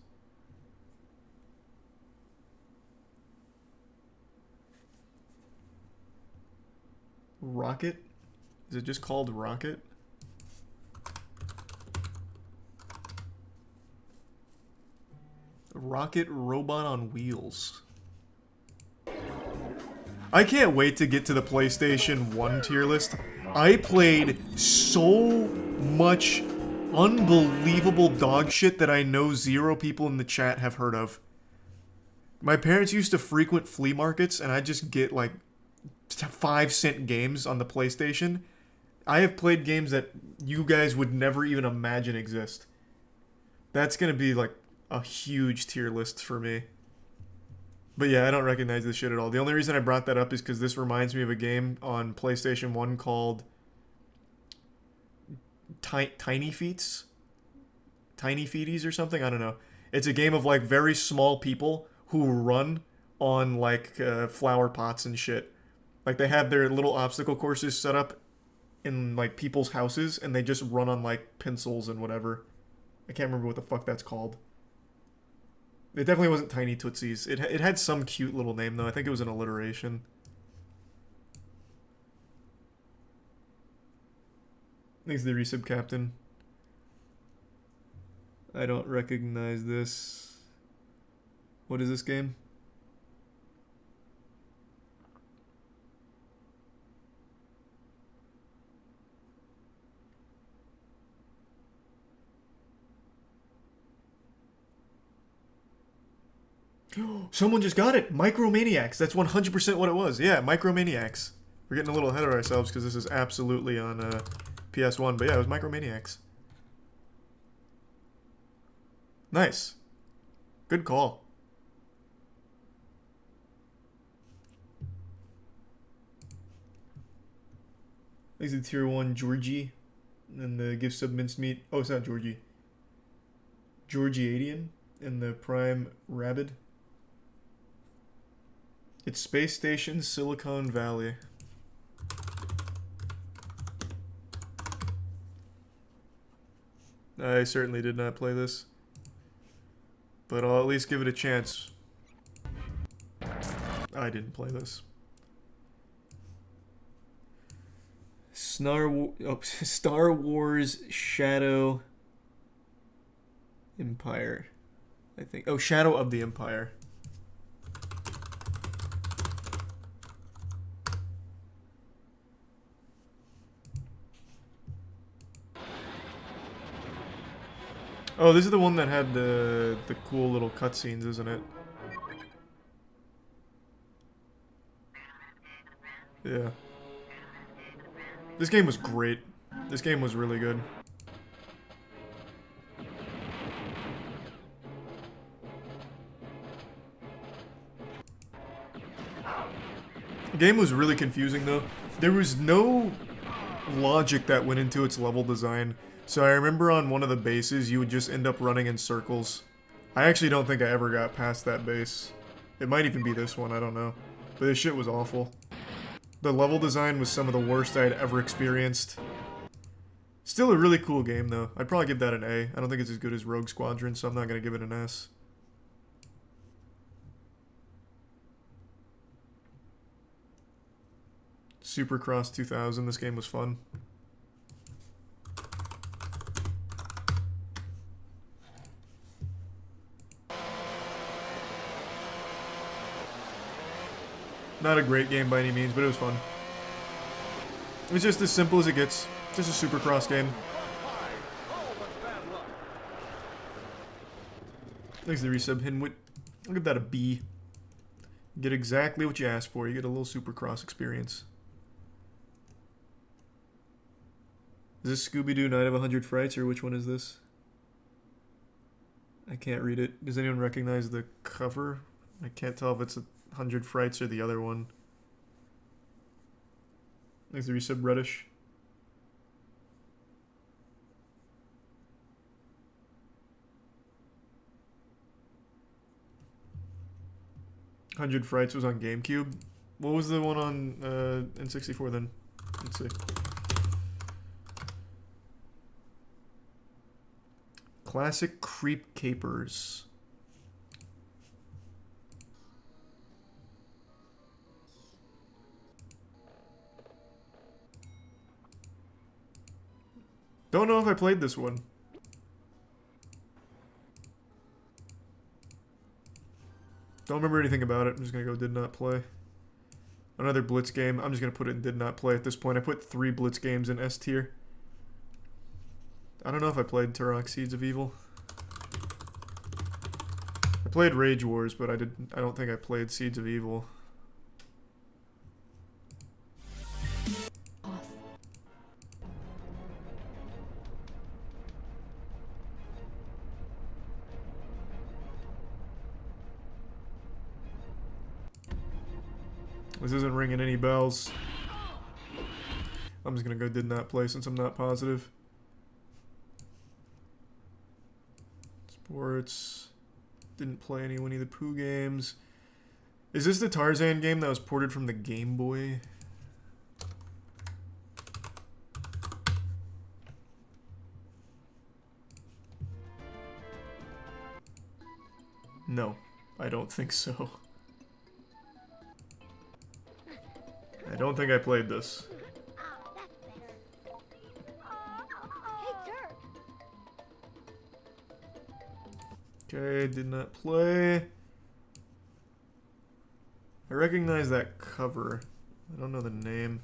Rocket? Is it just called Rocket? Rocket Robot on Wheels. I can't wait to get to the PlayStation 1 tier list. I played so much unbelievable dog shit that I know 0 people in the chat have heard of. My parents used to frequent flea markets, and I just get like 5-cent games on the PlayStation. I have played games that you guys would never even imagine exist. That's gonna be like a huge tier list for me. But yeah, I don't recognize this shit at all. The only reason I brought that up is because this reminds me of a game on PlayStation 1 called Tiny Feats? Tiny Feeties or something? I don't know. It's a game of like very small people who run on like flower pots and shit. Like they have their little obstacle courses set up in like people's houses and they just run on like pencils and whatever. I can't remember what the fuck that's called. It definitely wasn't Tiny Tootsies. It had some cute little name, though. I think it was an alliteration. Thanks to the resub captain. I don't recognize this. What is this game? Someone just got it! Micromaniacs! That's 100% what it was. Yeah, Micromaniacs. We're getting a little ahead of ourselves because this is absolutely on PS1. But yeah, it was Micromaniacs. Nice. Good call. Thanks to Tier 1 Georgie. And the gift sub mincemeat. Oh, it's not Georgie. Georgiadian. And the Prime Rabid. It's Space Station Silicon Valley. I certainly did not play this. But I'll at least give it a chance. I didn't play this. Star Wars Shadow Empire. I think. Oh, Shadow of the Empire. Oh, this is the one that had the cool little cutscenes, isn't it? Yeah. This game was great. This game was really good. The game was really confusing though. There was no logic that went into its level design. So I remember on one of the bases, you would just end up running in circles. I actually don't think I ever got past that base. It might even be this one, I don't know. But this shit was awful. The level design was some of the worst I had ever experienced. Still a really cool game, though. I'd probably give that an A. I don't think it's as good as Rogue Squadron, so I'm not going to give it an S. Supercross 2000, this game was fun. Not a great game by any means, but it was fun. It was just as simple as it gets. Just a Supercross game. Thanks to the resub, Hinwit. I'll give that a B. You get exactly what you asked for. You get a little Supercross experience. Is this Scooby-Doo Night of 100 Frights, or which one is this? I can't read it. Does anyone recognize the cover? I can't tell if it's 100 Frights or the other one. Thanks to resub, Reddish. 100 Frights was on GameCube. What was the one on N64 then? Let's see. Classic Creep Capers. Don't know if I played this one. Don't remember anything about it. I'm just gonna go did not play. Another Blitz game. I'm just gonna put it in did not play at this point. I put 3 Blitz games in S tier. I don't know if I played Turok Seeds of Evil. I played Rage Wars, but I don't think I played Seeds of Evil. This isn't ringing any bells. I'm just gonna go did not play since I'm not positive. Sports. Didn't play any Winnie the Pooh games. Is this the Tarzan game that was ported from the Game Boy? No, I don't think so. I don't think I played this. Okay, did not play. I recognize that cover. I don't know the name.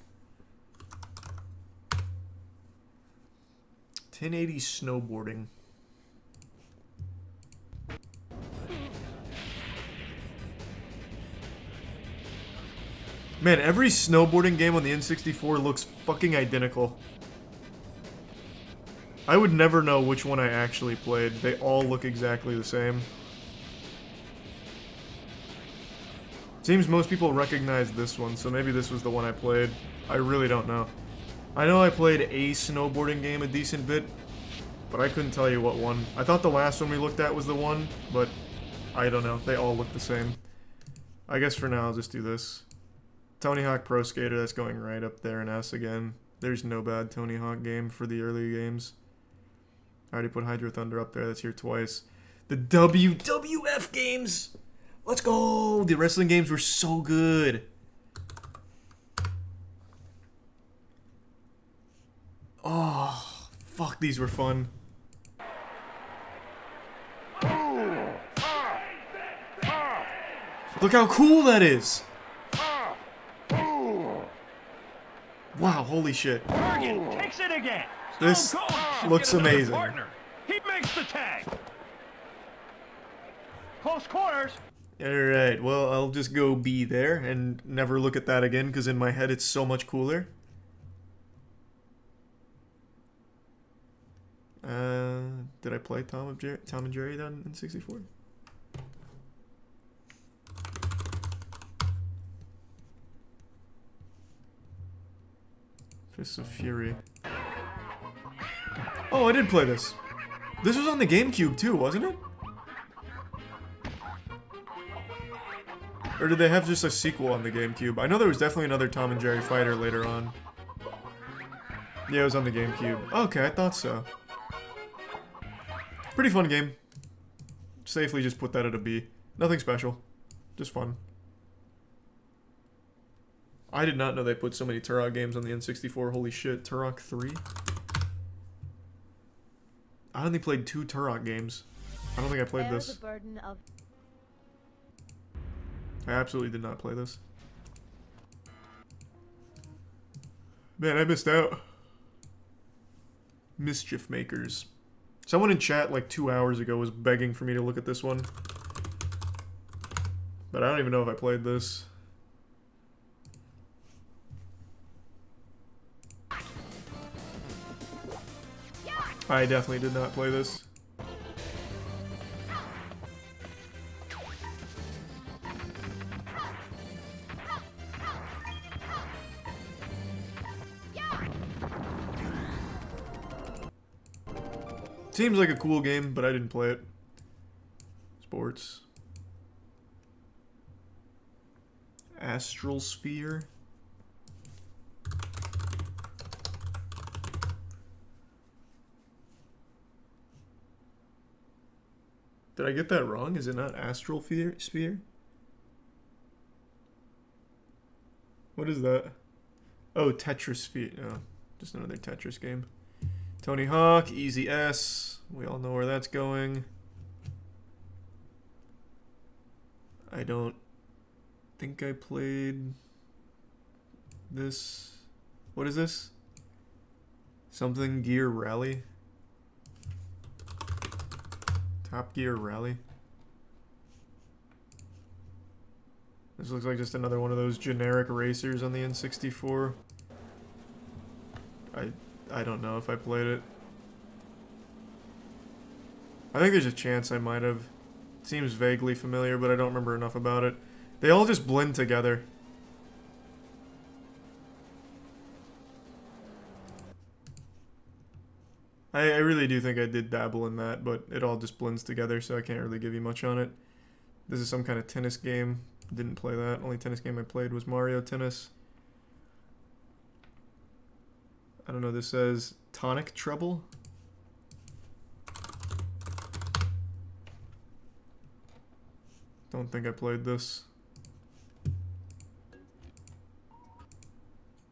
1080 snowboarding. Man, every snowboarding game on the N64 looks fucking identical. I would never know which one I actually played. They all look exactly the same. Seems most people recognize this one, so maybe this was the one I played. I really don't know. I know I played a snowboarding game a decent bit, but I couldn't tell you what one. I thought the last one we looked at was the one, but I don't know. They all look the same. I guess for now I'll just do this. Tony Hawk Pro Skater, that's going right up there in S again. There's no bad Tony Hawk game for the early games. I already put Hydro Thunder up there, that's here twice. The WWF games! Let's go! The wrestling games were so good. Oh, fuck, these were fun. Look how cool that is! Wow, holy shit. Morgan takes it again. This looks amazing. He makes the tag. Close quarters. Alright, well, I'll just go B there and never look at that again, because in my head it's so much cooler. Did I play Tom and Jerry then in 64? Fists of Fury. Oh, I did play this. This was on the GameCube too, wasn't it? Or did they have just a sequel on the GameCube? I know there was definitely another Tom and Jerry fighter later on. Yeah, it was on the GameCube. Okay, I thought so. Pretty fun game. Safely just put that at a B. Nothing special. Just fun. I did not know they put so many Turok games on the N64. Holy shit. Turok 3? I only played 2 Turok games. I don't think I played this. I absolutely did not play this. Man, I missed out. Mischief Makers. Someone in chat like 2 hours ago was begging for me to look at this one. But I don't even know if I played this. I definitely did not play this. Seems like a cool game, but I didn't play it. Sports. Astral Sphere. Did I get that wrong? Is it not Astral Sphere? What is that? Oh, Tetris Sphere. Oh, just another Tetris game. Tony Hawk, Easy S. We all know where that's going. I don't think I played this. What is this? Something Gear Rally? Top Gear Rally? This looks like just another one of those generic racers on the N64. I don't know if I played it. I think there's a chance I might have. It seems vaguely familiar, but I don't remember enough about it. They all just blend together. I really do think I did dabble in that, but it all just blends together, so I can't really give you much on it. This is some kind of tennis game. Didn't play that. Only tennis game I played was Mario Tennis. I don't know, this says Tonic Trouble. Don't think I played this.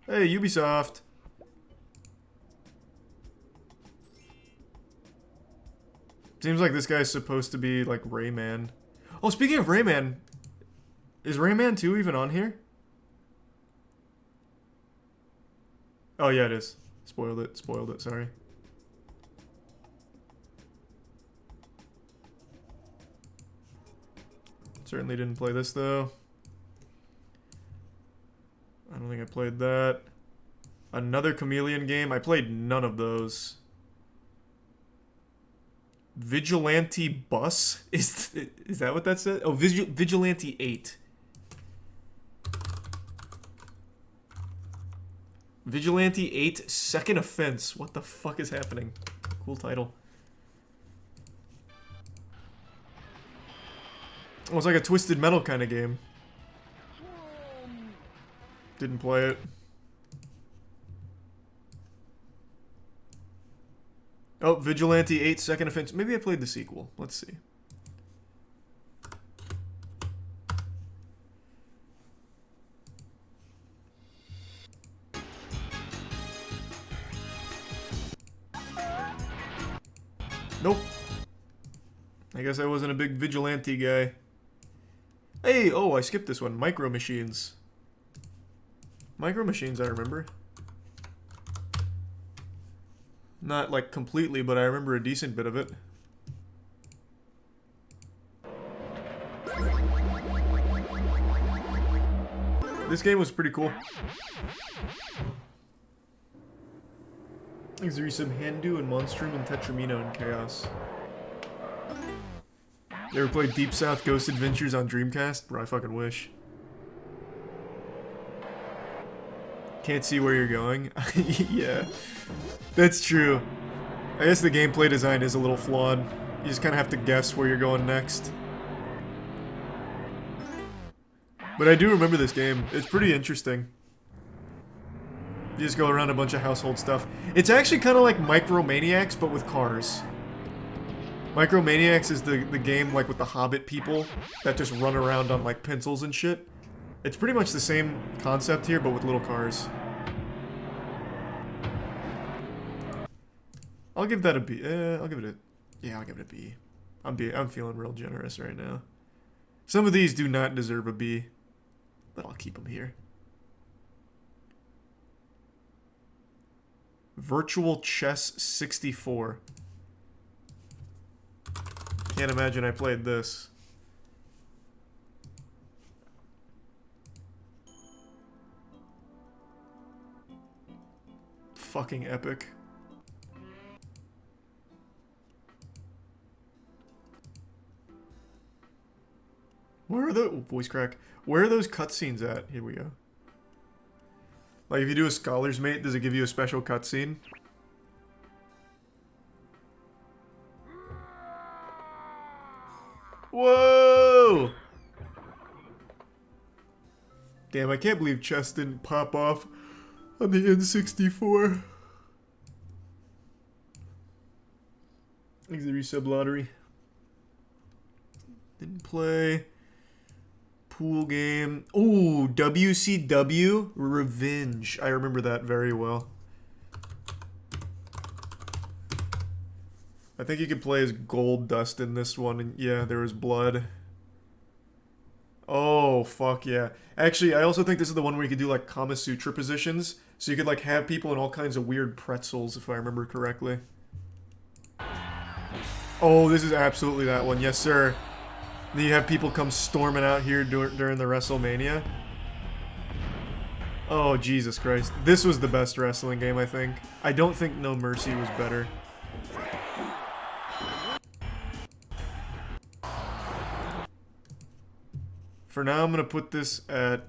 Hey, Ubisoft! Seems like this guy's supposed to be like Rayman. Oh, speaking of Rayman, is Rayman 2 even on here? Oh yeah, it is. Spoiled it, sorry. Certainly didn't play this though. I don't think I played that. Another Chameleon game. I played none of those. Vigilante Bus? Is that what that said? Oh, Vigilante 8. Vigilante 8 Second Offense. What the fuck is happening? Cool title. Oh, it's like a Twisted Metal kind of game. Didn't play it. Oh, Vigilante 8 Second Offense. Maybe I played the sequel. Let's see. Nope. I guess I wasn't a big Vigilante guy. Hey, oh, I skipped this one. Micro Machines. Micro Machines, I remember. Not, like, completely, but I remember a decent bit of it. This game was pretty cool. There's some Handu and Monstrum and Tetramino and Chaos. You ever played Deep South Ghost Adventures on Dreamcast? Bro, I fucking wish. Can't see where you're going? Yeah. That's true. I guess the gameplay design is a little flawed. You just kind of have to guess where you're going next. But I do remember this game. It's pretty interesting. You just go around a bunch of household stuff. It's actually kind of like Micromaniacs, but with cars. Micromaniacs is the game like with the Hobbit people that just run around on like pencils and shit. It's pretty much the same concept here, but with little cars. I'll give that a B. I'll give it a... Yeah, I'll give it a B. I'm feeling real generous right now. Some of these do not deserve a B, but I'll keep them here. Virtual Chess 64. Can't imagine I played this. Fucking epic. Where are the... Oh, voice crack. Where are those cutscenes at? Here we go. Like, if you do a Scholar's Mate, does it give you a special cutscene? Whoa! Damn, I can't believe chess didn't pop off on the N64. Thanks to the resub lottery. Didn't play. Pool game. Ooh, WCW Revenge. I remember that very well. I think you could play as Gold Dust in this one, and yeah, there was blood. Oh, fuck yeah. Actually, I also think this is the one where you could do, like, Kama Sutra positions, so you could, like, have people in all kinds of weird pretzels, if I remember correctly. Oh, this is absolutely that one. Yes, sir. Then you have people come storming out here during the WrestleMania. Oh, Jesus Christ. This was the best wrestling game, I think. I don't think No Mercy was better. For now, I'm going to put this at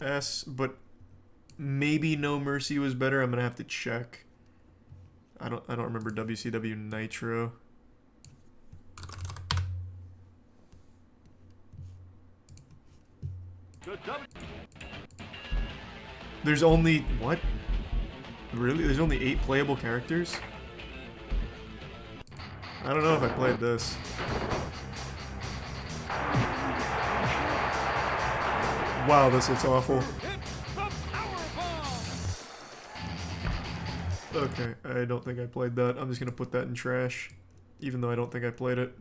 S, but maybe No Mercy was better. I'm going to have to check. I don't remember WCW Nitro. There's only... what? Really? There's only 8 playable characters? I don't know if I played this. Wow, this looks awful. Okay, I don't think I played that. I'm just gonna put that in trash, even though I don't think I played it.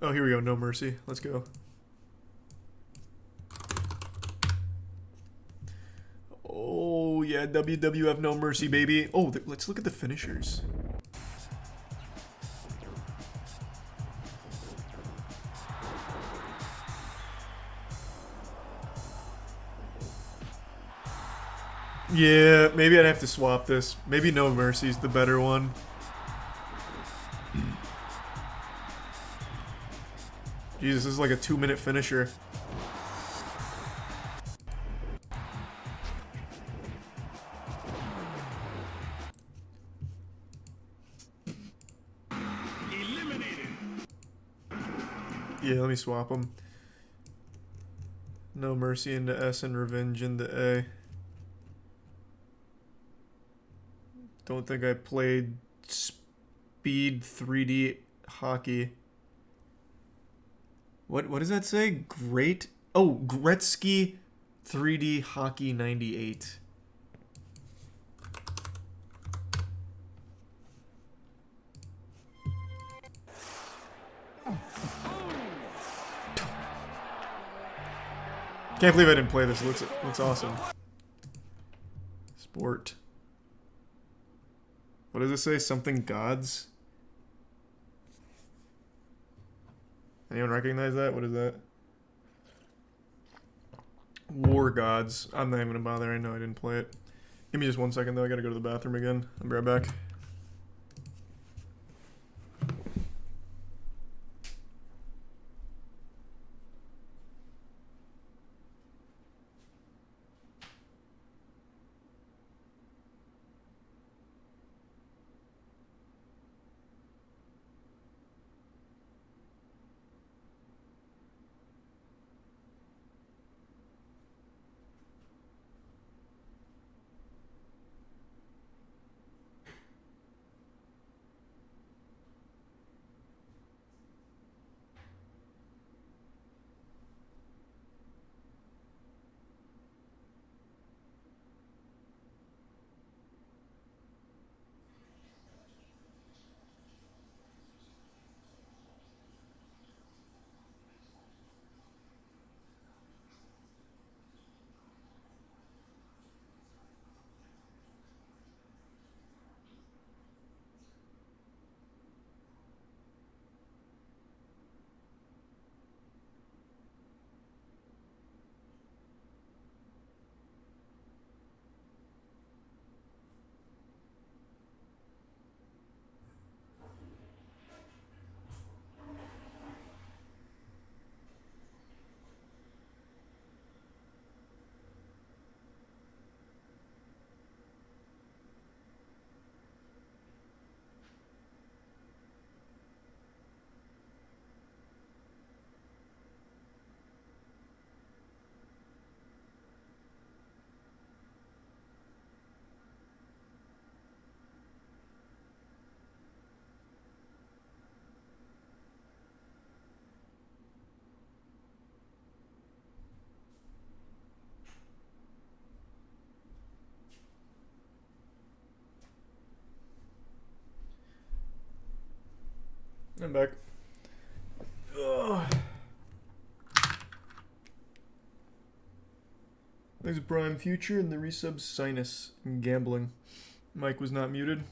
Oh, here we go. No Mercy. Let's go. Oh, yeah. WWF No Mercy, baby. Oh, let's look at the finishers. Yeah, maybe I'd have to swap this. Maybe No Mercy's the better one. Jesus, this is like a 2-minute finisher. Yeah, let me swap them. No Mercy into S and Revenge into A. Don't think I played Speed 3D Hockey. What does that say? Great? Oh, Gretzky 3D Hockey 98. Can't believe I didn't play this. It looks awesome. Sport. What does it say? Something gods? Anyone recognize that? What is that? War gods. I'm not even gonna bother. I know I didn't play it. Give me just 1 second though. I gotta go to the bathroom again. I'll be right back. I'm back. Ugh. There's a Prime Future and the resub Sinus and Gambling. Mike was not muted.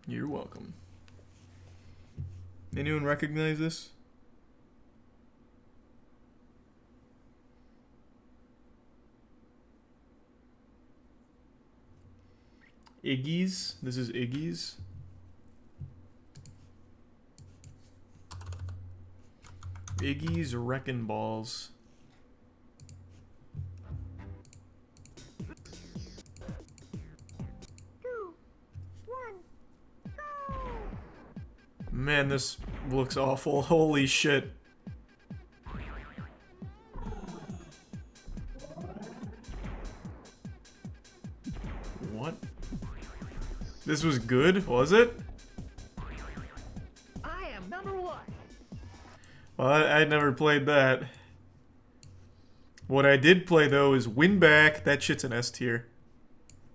You're welcome. Anyone recognize this? Iggy's. This is Iggy's. Iggy's Wrecking Balls. Man, this looks awful. Holy shit. What? This was good, was it? I am number one. Well, I never played that. What I did play, though, is Winback. That shit's an S tier.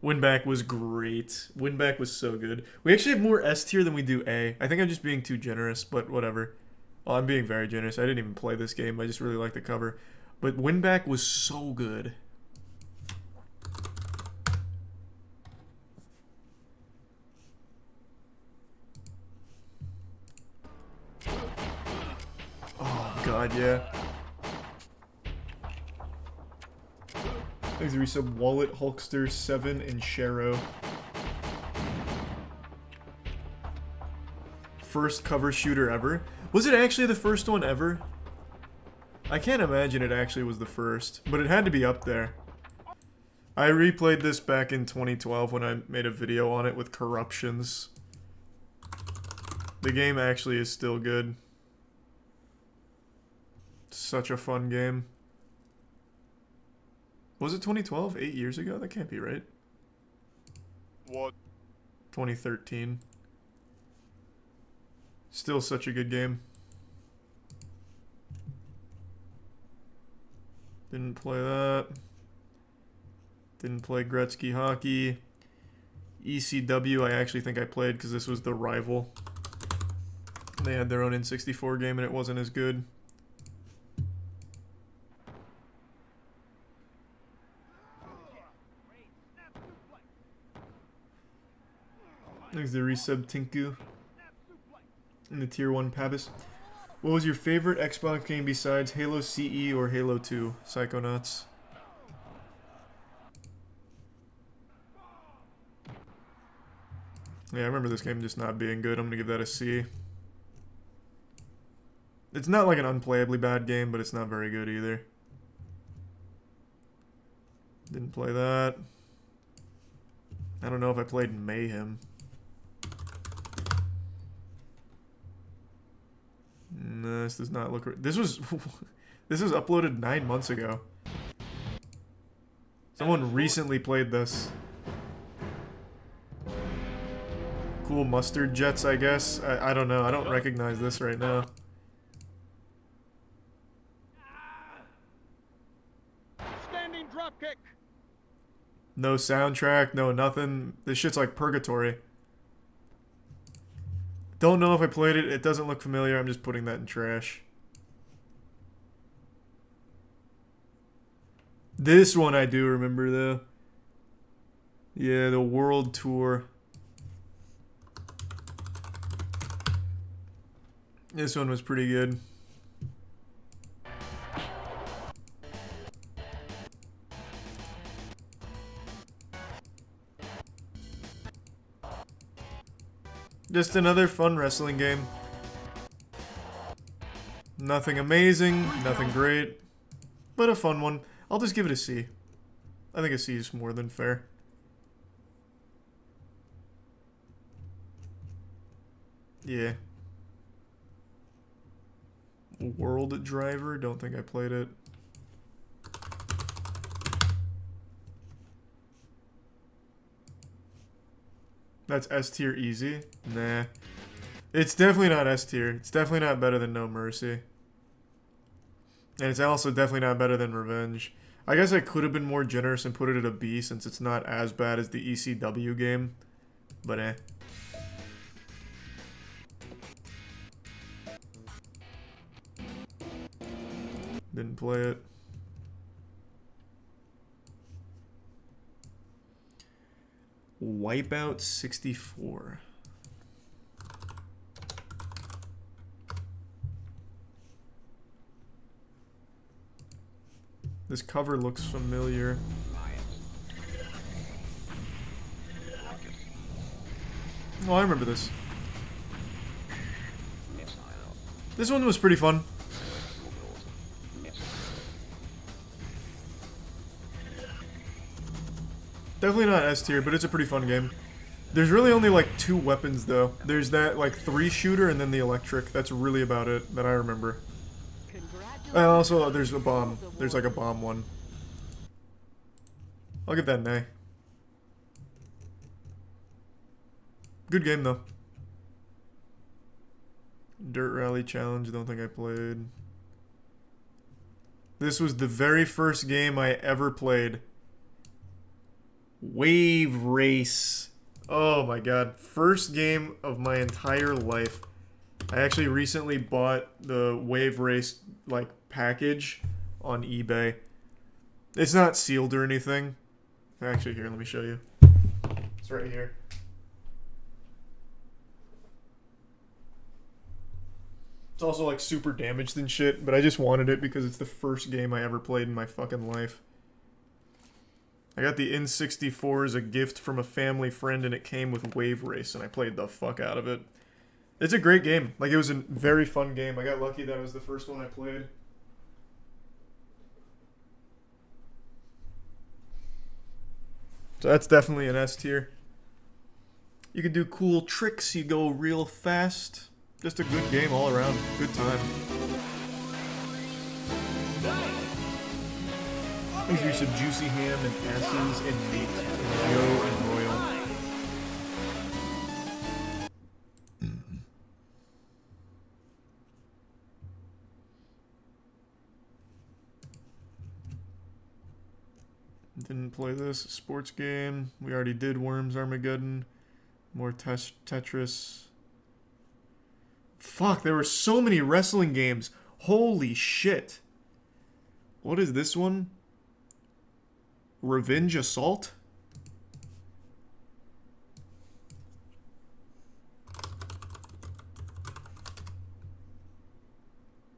Winback was great. Winback was so good. We actually have more S tier than we do A. I think I'm just being too generous, but whatever. Well, I'm being very generous. I didn't even play this game. I just really like the cover. But Winback was so good. Oh, God, yeah. Thanks, resub Wallet, Hulkster, 7, and Sharo. First cover shooter ever. Was it actually the first one ever? I can't imagine it actually was the first, but it had to be up there. I replayed this back in 2012 when I made a video on it with corruptions. The game actually is still good. Such a fun game. Was it 2012? 8 years ago? That can't be right. What? 2013. Still such a good game. Didn't play that. Didn't play Gretzky Hockey. ECW I actually think I played because this was the rival. They had their own N64 game and it wasn't as good. There's the resub Tinku. And the tier 1 Pabis. What was your favorite Xbox game besides Halo CE or Halo 2? Psychonauts. Yeah, I remember this game just not being good. I'm gonna give that a C. It's not like an unplayably bad game, but it's not very good either. Didn't play that. I don't know if I played Mayhem. No, this does not look right. This was this was uploaded 9 months ago. Someone recently played this. Cool mustard jets, I guess. I don't know. I don't recognize this right now. Standing dropkick. No soundtrack, no nothing. This shit's like purgatory. Don't know if I played it. It doesn't look familiar. I'm just putting that in trash. This one I do remember, though. Yeah, the World Tour. This one was pretty good. Just another fun wrestling game. Nothing amazing, nothing great, but a fun one. I'll just give it a C. I think a C is more than fair. Yeah. World Driver, don't think I played it. That's S tier easy? Nah. It's definitely not S tier. It's definitely not better than No Mercy. And it's also definitely not better than Revenge. I guess I could have been more generous and put it at a B since it's not as bad as the ECW game. But eh. Didn't play it. Wipeout 64. This cover looks familiar. Oh, I remember this. This one was pretty fun. Definitely not S tier, but it's a pretty fun game. There's really only like 2 weapons though. There's that like 3 shooter and then the electric. That's really about it that I remember. And also there's a bomb. There's like a bomb one. I'll give that an A. Good game though. Dirt Rally Challenge, don't think I played. This was the very first game I ever played. Wave Race. Oh my god. First game of my entire life. I actually recently bought the Wave Race like package on eBay. It's not sealed or anything. Actually, here, let me show you. It's right here. It's also like super damaged and shit, but I just wanted it because it's the first game I ever played in my fucking life. I got the N64 as a gift from a family friend, and it came with Wave Race, and I played the fuck out of it. It's a great game. Like, it was a very fun game. I got lucky that it was the first one I played. So that's definitely an S tier. You can do cool tricks, you go real fast. Just a good game all around. Good time. These are some juicy ham and asses and meat. And Joe and Royal. Didn't play this. Sports game. We already did Worms Armageddon. More Tetris. Fuck, there were so many wrestling games. Holy shit. What is this one? Revenge Assault?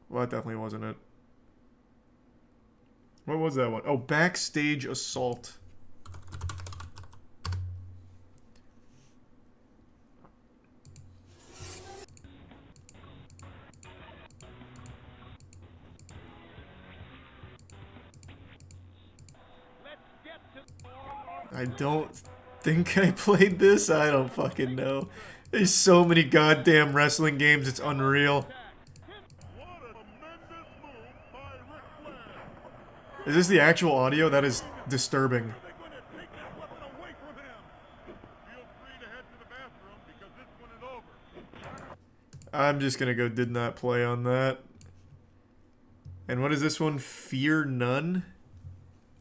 Well, that definitely wasn't it. What was that one? Oh, Backstage Assault. I don't think I played this. I don't fucking know. There's so many goddamn wrestling games, it's unreal. Is this the actual audio? That is disturbing. I'm just gonna go did not play on that. And what is this one? Fear None?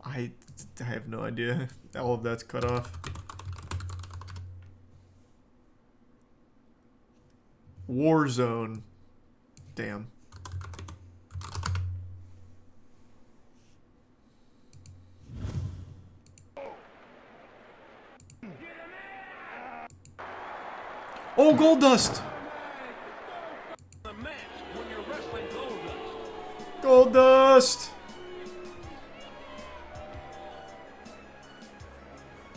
I have no idea. All of that's cut off. Warzone. Damn. Oh, Gold Dust! Gold Dust!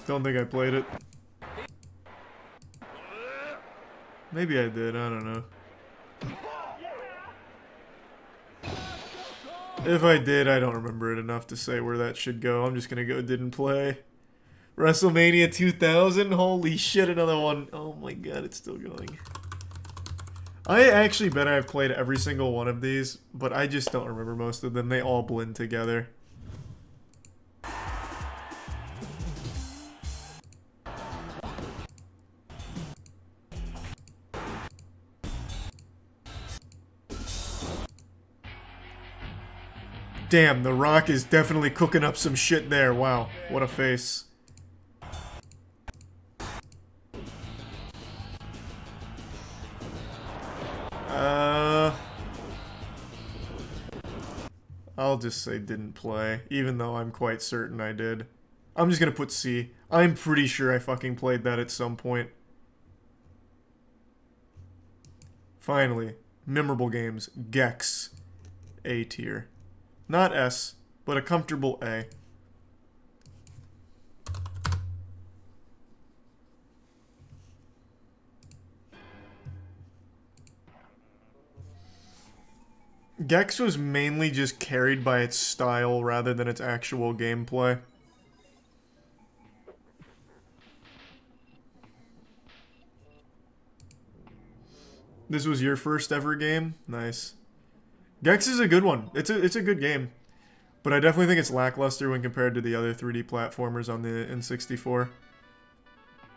Don't think I played it. Maybe I did, I don't know. If I did, I don't remember it enough to say where that should go. I'm just gonna go didn't play. WrestleMania 2000? Holy shit, another one. Oh my god, it's still going. I actually bet I've played every single one of these, but I just don't remember most of them. They all blend together. Damn, The Rock is definitely cooking up some shit there. Wow, what a face. I'll just say didn't play, even though I'm quite certain I did. I'm just gonna put C. I'm pretty sure I fucking played that at some point. Finally, memorable games. Gex. A tier. Not S, but a comfortable A. Gex was mainly just carried by its style rather than its actual gameplay. This was your first ever game? Nice. Gex is a good one. It's a good game. But I definitely think it's lackluster when compared to the other 3D platformers on the N64.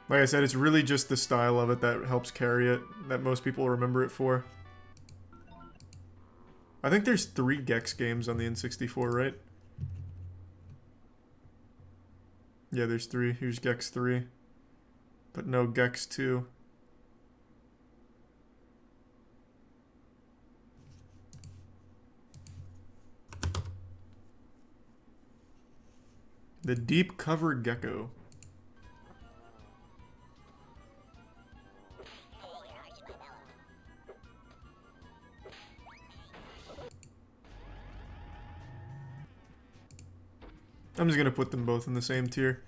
Like I said, it's really just the style of it that helps carry it, that most people remember it for. I think there's 3 Gex games on the N64, right? Yeah, there's 3. Here's Gex 3. But no Gex 2. The Deep Cover Gecko. I'm just gonna put them both in the same tier.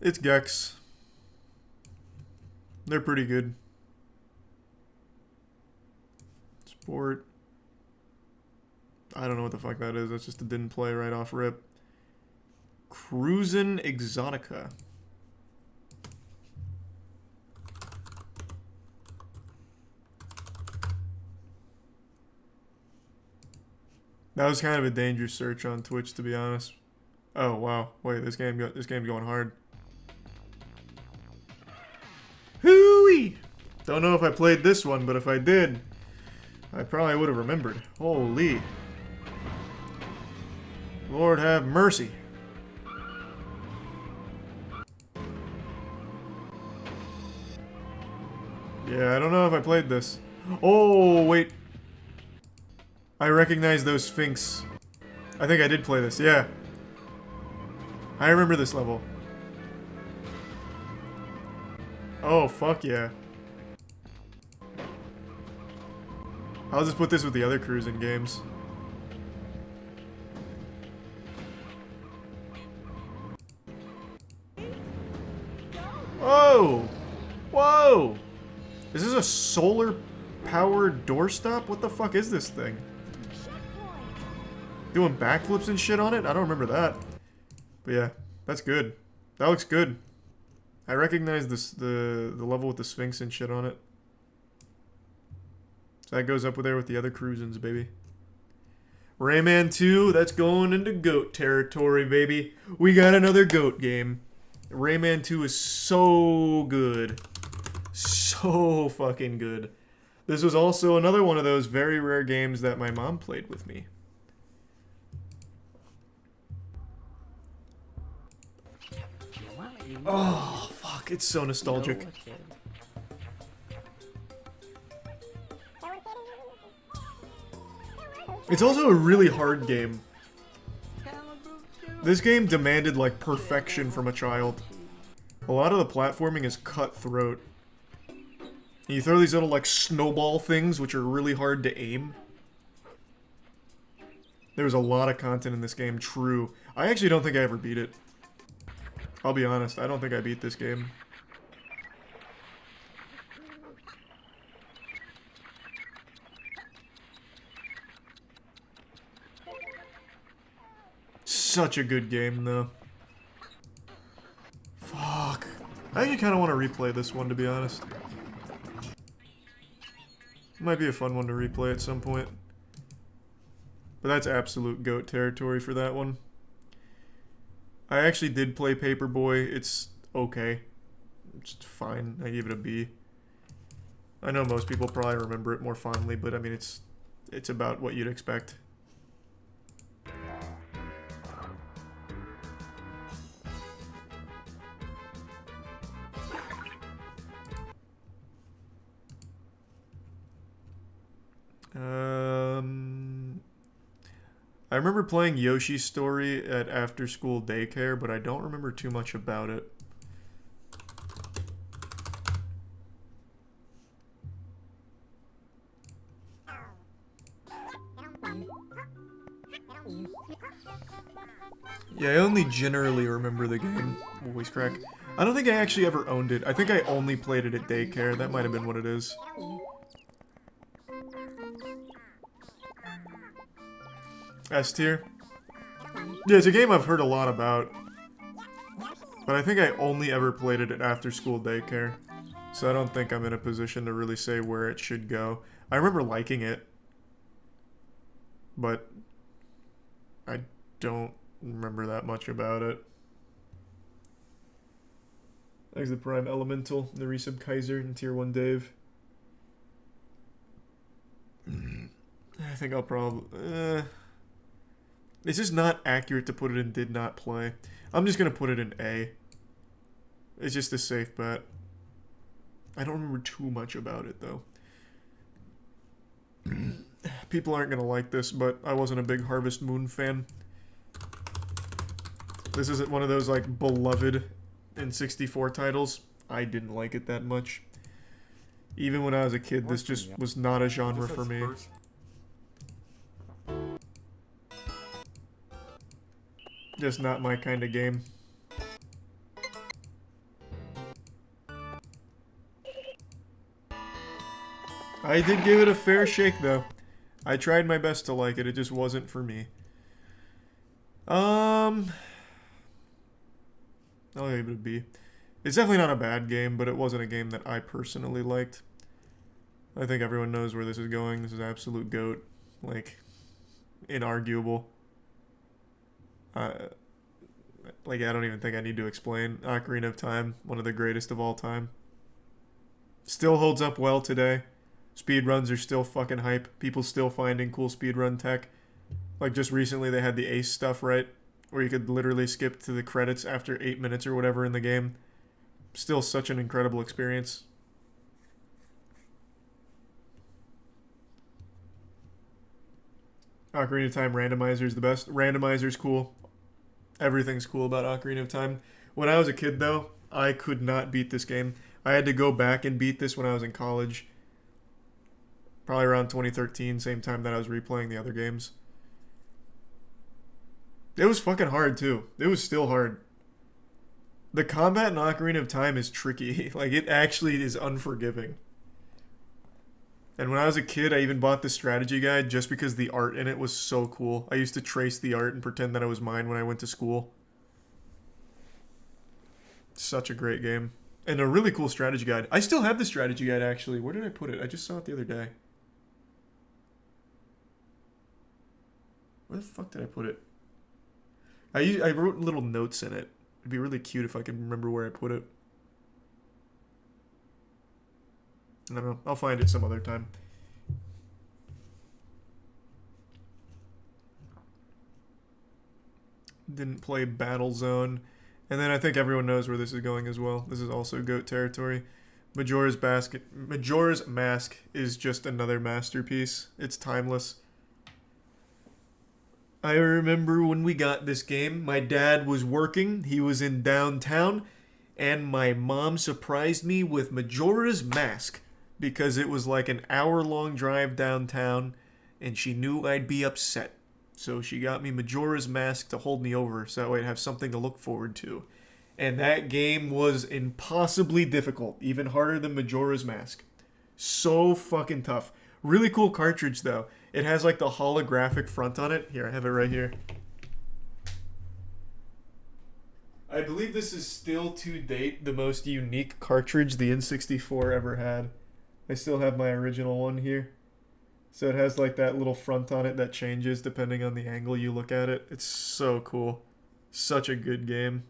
It's Gex. They're pretty good. Sport. I don't know what the fuck that is. That's just a didn't play right off rip. Cruisin' Exotica. That was kind of a dangerous search on Twitch, to be honest. Oh wow! Wait, this game's going hard. Hooey! Don't know if I played this one, but if I did, I probably would have remembered. Holy! Lord have mercy. Yeah, I don't know if I played this. Oh, wait. I recognize those Sphinx. I think I did play this, yeah. I remember this level. Oh, fuck yeah. I'll just put this with the other cruising games. Whoa! Whoa! Is this a solar-powered doorstop? What the fuck is this thing? Doing backflips and shit on it? I don't remember that. But yeah, that's good. That looks good. I recognize this the level with the Sphinx and shit on it. So that goes up there with the other cruisins, baby. Rayman 2, that's going into GOAT territory, baby. We got another GOAT game. Rayman 2 is so good. So fucking good. This was also another one of those very rare games that my mom played with me. Oh, fuck. It's so nostalgic. It's also a really hard game. This game demanded, like, perfection from a child. A lot of the platforming is cutthroat. And you throw these little, like, snowball things, which are really hard to aim. There was a lot of content in this game, true. I actually don't think I ever beat it. I'll be honest, I don't think I beat this game. Such a good game, though. Fuck. I actually kind of want to replay this one, to be honest. Might be a fun one to replay at some point. But that's absolute GOAT territory for that one. I actually did play Paperboy. It's okay. It's fine. I gave it a B. I know most people probably remember it more fondly, but I mean, it's about what you'd expect. I remember playing Yoshi's Story at after-school daycare, but I don't remember too much about it. Yeah, I only generally remember the game, Voice Crack. I don't think I actually ever owned it. I think I only played it at daycare. That might have been what it is. S tier? Yeah, it's a game I've heard a lot about. But I think I only ever played it at after-school daycare. So I don't think I'm in a position to really say where it should go. I remember liking it. But I don't remember that much about it. Thanks the Prime Elemental, the Resub Kaiser, and Tier 1 Dave. I think I'll probably... it's just not accurate to put it in did not play. I'm just going to put it in A. It's just a safe bet. I don't remember too much about it, though. People aren't going to like this, but I wasn't a big Harvest Moon fan. This isn't one of those, like, beloved N64 titles. I didn't like it that much. Even when I was a kid, this just was not a genre for me. Just not my kind of game. I did give it a fair shake, though. I tried my best to like it. It just wasn't for me. I'll give it a B. It's definitely not a bad game, but it wasn't a game that I personally liked. I think everyone knows where this is going. This is absolute GOAT. Like, inarguable. Like, I don't even think I need to explain. Ocarina of Time, one of the greatest of all time. Still holds up well today. Speedruns are still fucking hype. People still finding cool speedrun tech. Like, just recently they had the Ace stuff, right? Where you could literally skip to the credits after 8 minutes or whatever in the game. Still such an incredible experience. Ocarina of Time randomizer is the best. Randomizer's cool. Everything's cool about Ocarina of Time. When I was a kid, though, I could not beat this game. I had to go back and beat this when I was in college. Probably around 2013, same time that I was replaying the other games. It was fucking hard, too. It was still hard. The combat in Ocarina of Time is tricky. Like, it actually is unforgiving. And when I was a kid, I even bought the strategy guide just because the art in it was so cool. I used to trace the art and pretend that it was mine when I went to school. Such a great game. And a really cool strategy guide. I still have the strategy guide, actually. Where did I put it? I just saw it the other day. Where the fuck did I put it? I wrote little notes in it. It'd be really cute if I could remember where I put it. I don't know. I'll find it some other time. Didn't play Battlezone. And then I think everyone knows where this is going as well. This is also GOAT territory. Majora's Mask is just another masterpiece. It's timeless. I remember when we got this game, my dad was working. He was in downtown. And my mom surprised me with Majora's Mask. Because it was like an hour-long drive downtown. And she knew I'd be upset. So she got me Majora's Mask to hold me over. So that way I'd have something to look forward to. And that game was impossibly difficult. Even harder than Majora's Mask. So fucking tough. Really cool cartridge, though. It has like the holographic front on it. Here, I have it right here. I believe this is still to date the most unique cartridge the N64 ever had. I still have my original one here. So it has like that little front on it that changes depending on the angle you look at it. It's so cool. Such a good game.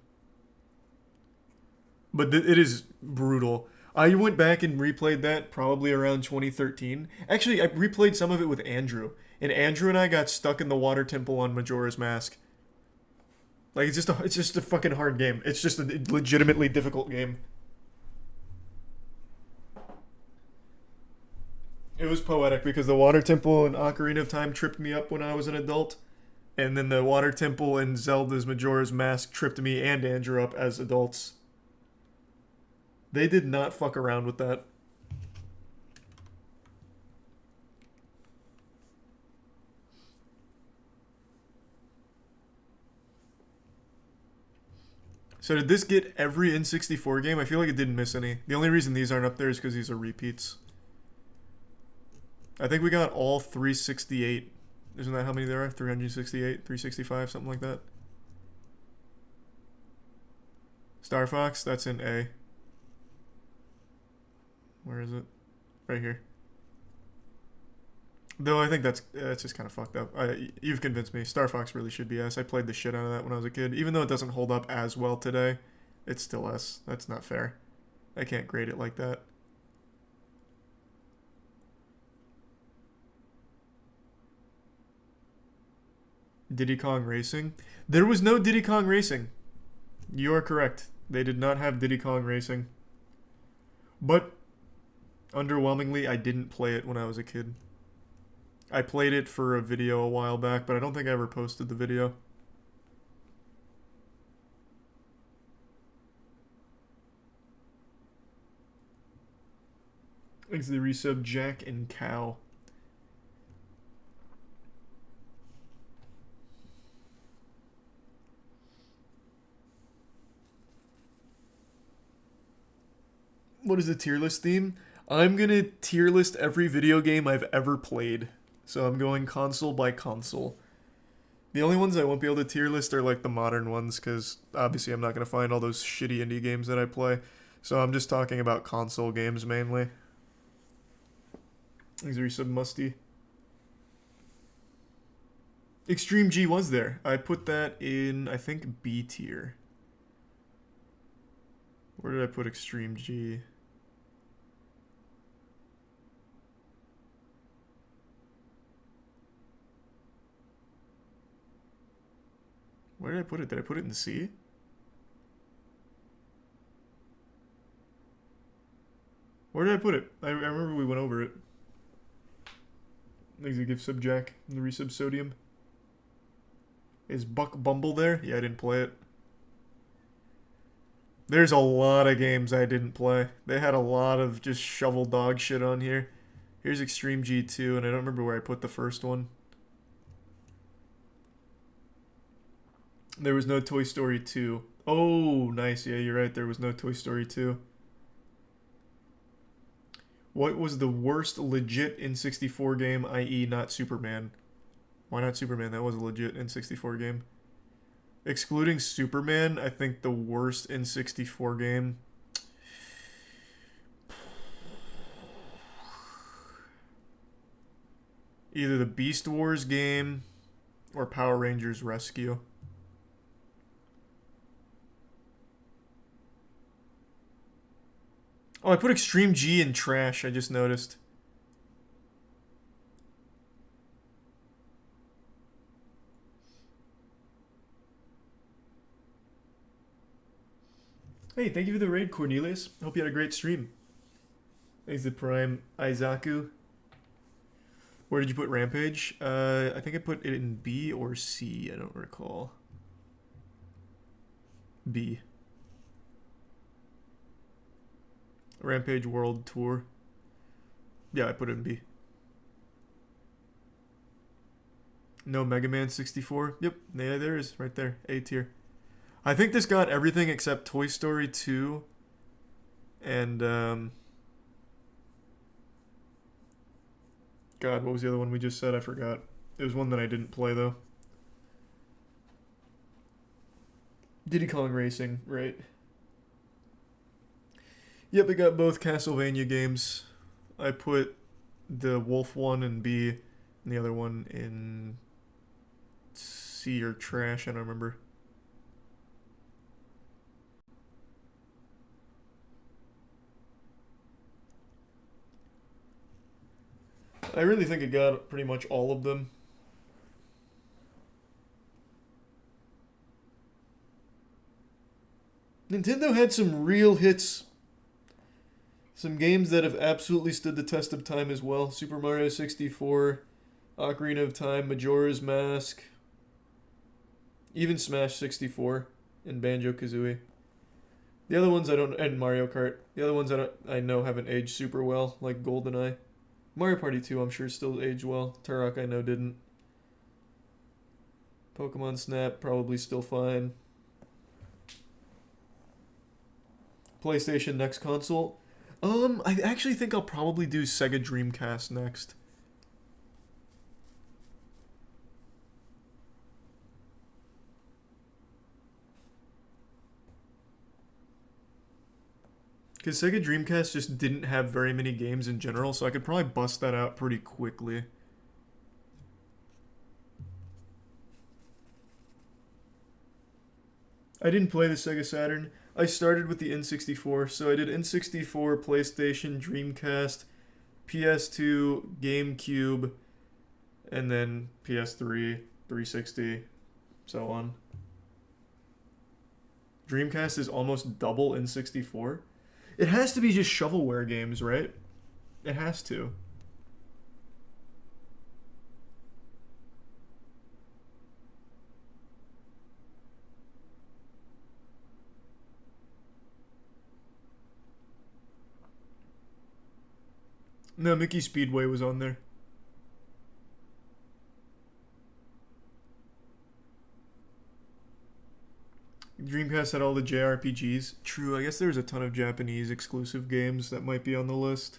But it is brutal. I went back and replayed that probably around 2013. Actually, I replayed some of it with Andrew. And Andrew and I got stuck in the water temple on Majora's Mask. Like, it's just a fucking hard game. It's just a legitimately difficult game. It was poetic because the water temple and Ocarina of Time tripped me up when I was an adult. And then the Water Temple and Zelda's Majora's Mask tripped me and Andrew up as adults. They did not fuck around with that. So did this get every N64 game? I feel like it didn't miss any. The only reason these aren't up there is because these are repeats. I think we got all 368. Isn't that how many there are? 368, 365, something like that. Star Fox, that's in A. Where is it? Right here. Though I think that's just kind of fucked up. You've convinced me. Star Fox really should be S. I played the shit out of that when I was a kid. Even though it doesn't hold up as well today, it's still S. That's not fair. I can't grade it like that. Diddy Kong Racing? There was no Diddy Kong Racing. You are correct. They did not have Diddy Kong Racing. But, underwhelmingly, I didn't play it when I was a kid. I played it for a video a while back, but I don't think I ever posted the video. Thanks to the resub, Jack and Cow. What is the tier list theme? I'm gonna tier list every video game I've ever played. So I'm going console by console. The only ones I won't be able to tier list are like the modern ones, because obviously I'm not going to find all those shitty indie games that I play. So I'm just talking about console games mainly. These are some musty. Extreme G was there. I put that in, I think, B tier. Where did I put Extreme G? Where did I put it? Did I put it in C? Where did I put it? I remember we went over it. Thanks to give sub Jack and the resub sodium. Is Buck Bumble there? Yeah, I didn't play it. There's a lot of games I didn't play. They had a lot of just shovel dog shit on here. Here's Extreme G2, and I don't remember where I put the first one. There was no Toy Story 2. Oh, nice. Yeah, you're right. There was no Toy Story 2. What was the worst legit N64 game, i.e. not Superman? Why not Superman? That was a legit N64 game. Excluding Superman, I think the worst N64 game... either the Beast Wars game or Power Rangers Rescue. Oh, I put Extreme G in trash, I just noticed. Hey, thank you for the raid, Cornelius. Hope you had a great stream. Thanks to Prime Aizaku. Where did you put Rampage? I think I put it in B or C, I don't recall. B. Rampage World Tour. Yeah, I put it in B. No Mega Man 64. Yep, yeah, there is, right there. A tier. I think this got everything except Toy Story 2 and God, what was the other one we just said? I forgot. It was one that I didn't play though. Diddy Kong Racing, right? Yep, I got both Castlevania games. I put the Wolf one in B and the other one in C or trash, I don't remember. I really think it got pretty much all of them. Nintendo had some real hits. Some games that have absolutely stood the test of time as well. Super Mario 64, Ocarina of Time, Majora's Mask. Even Smash 64 and Banjo-Kazooie. The other ones I don't, and Mario Kart. The other ones I know haven't aged super well, like GoldenEye. Mario Party 2 I'm sure still aged well. Turok I know didn't. Pokemon Snap probably still fine. PlayStation next console. I actually think I'll probably do Sega Dreamcast next. Because Sega Dreamcast just didn't have very many games in general, so I could probably bust that out pretty quickly. I didn't play the Sega Saturn. I started with the N64, so I did N64, PlayStation, Dreamcast, PS2, GameCube, and then PS3, 360, so on. Dreamcast is almost double N64. It has to be just shovelware games, right? It has to. No, Mickey Speedway was on there. Dreamcast had all the JRPGs. True, I guess there's a ton of Japanese exclusive games that might be on the list.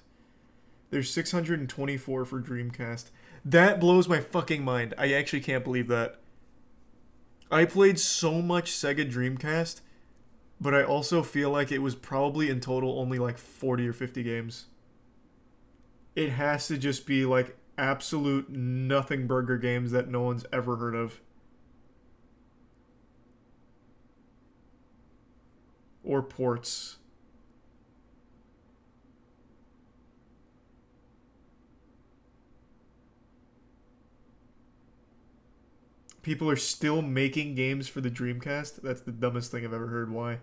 There's 624 for Dreamcast. That blows my fucking mind. I actually can't believe that. I played so much Sega Dreamcast, but I also feel like it was probably in total only like 40 or 50 games. It has to just be like absolute nothing burger games that no one's ever heard of. Or ports. People are still making games for the Dreamcast? That's the dumbest thing I've ever heard. Why?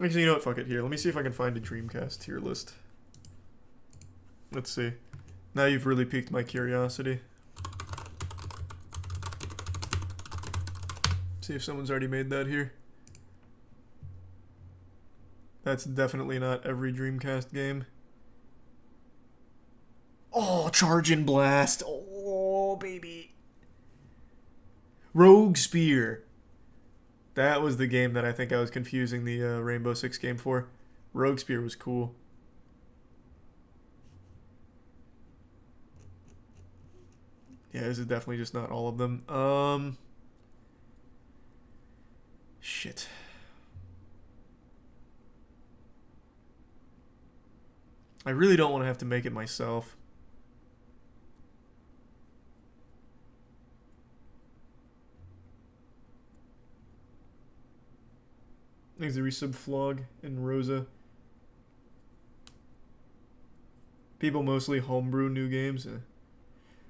Actually, you know what? Fuck it. Here, let me see if I can find a Dreamcast tier list. Let's see. Now you've really piqued my curiosity. See if someone's already made that here. That's definitely not every Dreamcast game. Oh, Charge and Blast. Oh, baby. Rogue Spear. That was the game that I think I was confusing the Rainbow Six game for. Rogue Spear was cool. Yeah, this is definitely just not all of them. Shit. I really don't want to have to make it myself. Thanks to Resub Flog and Rosa. People mostly homebrew new games.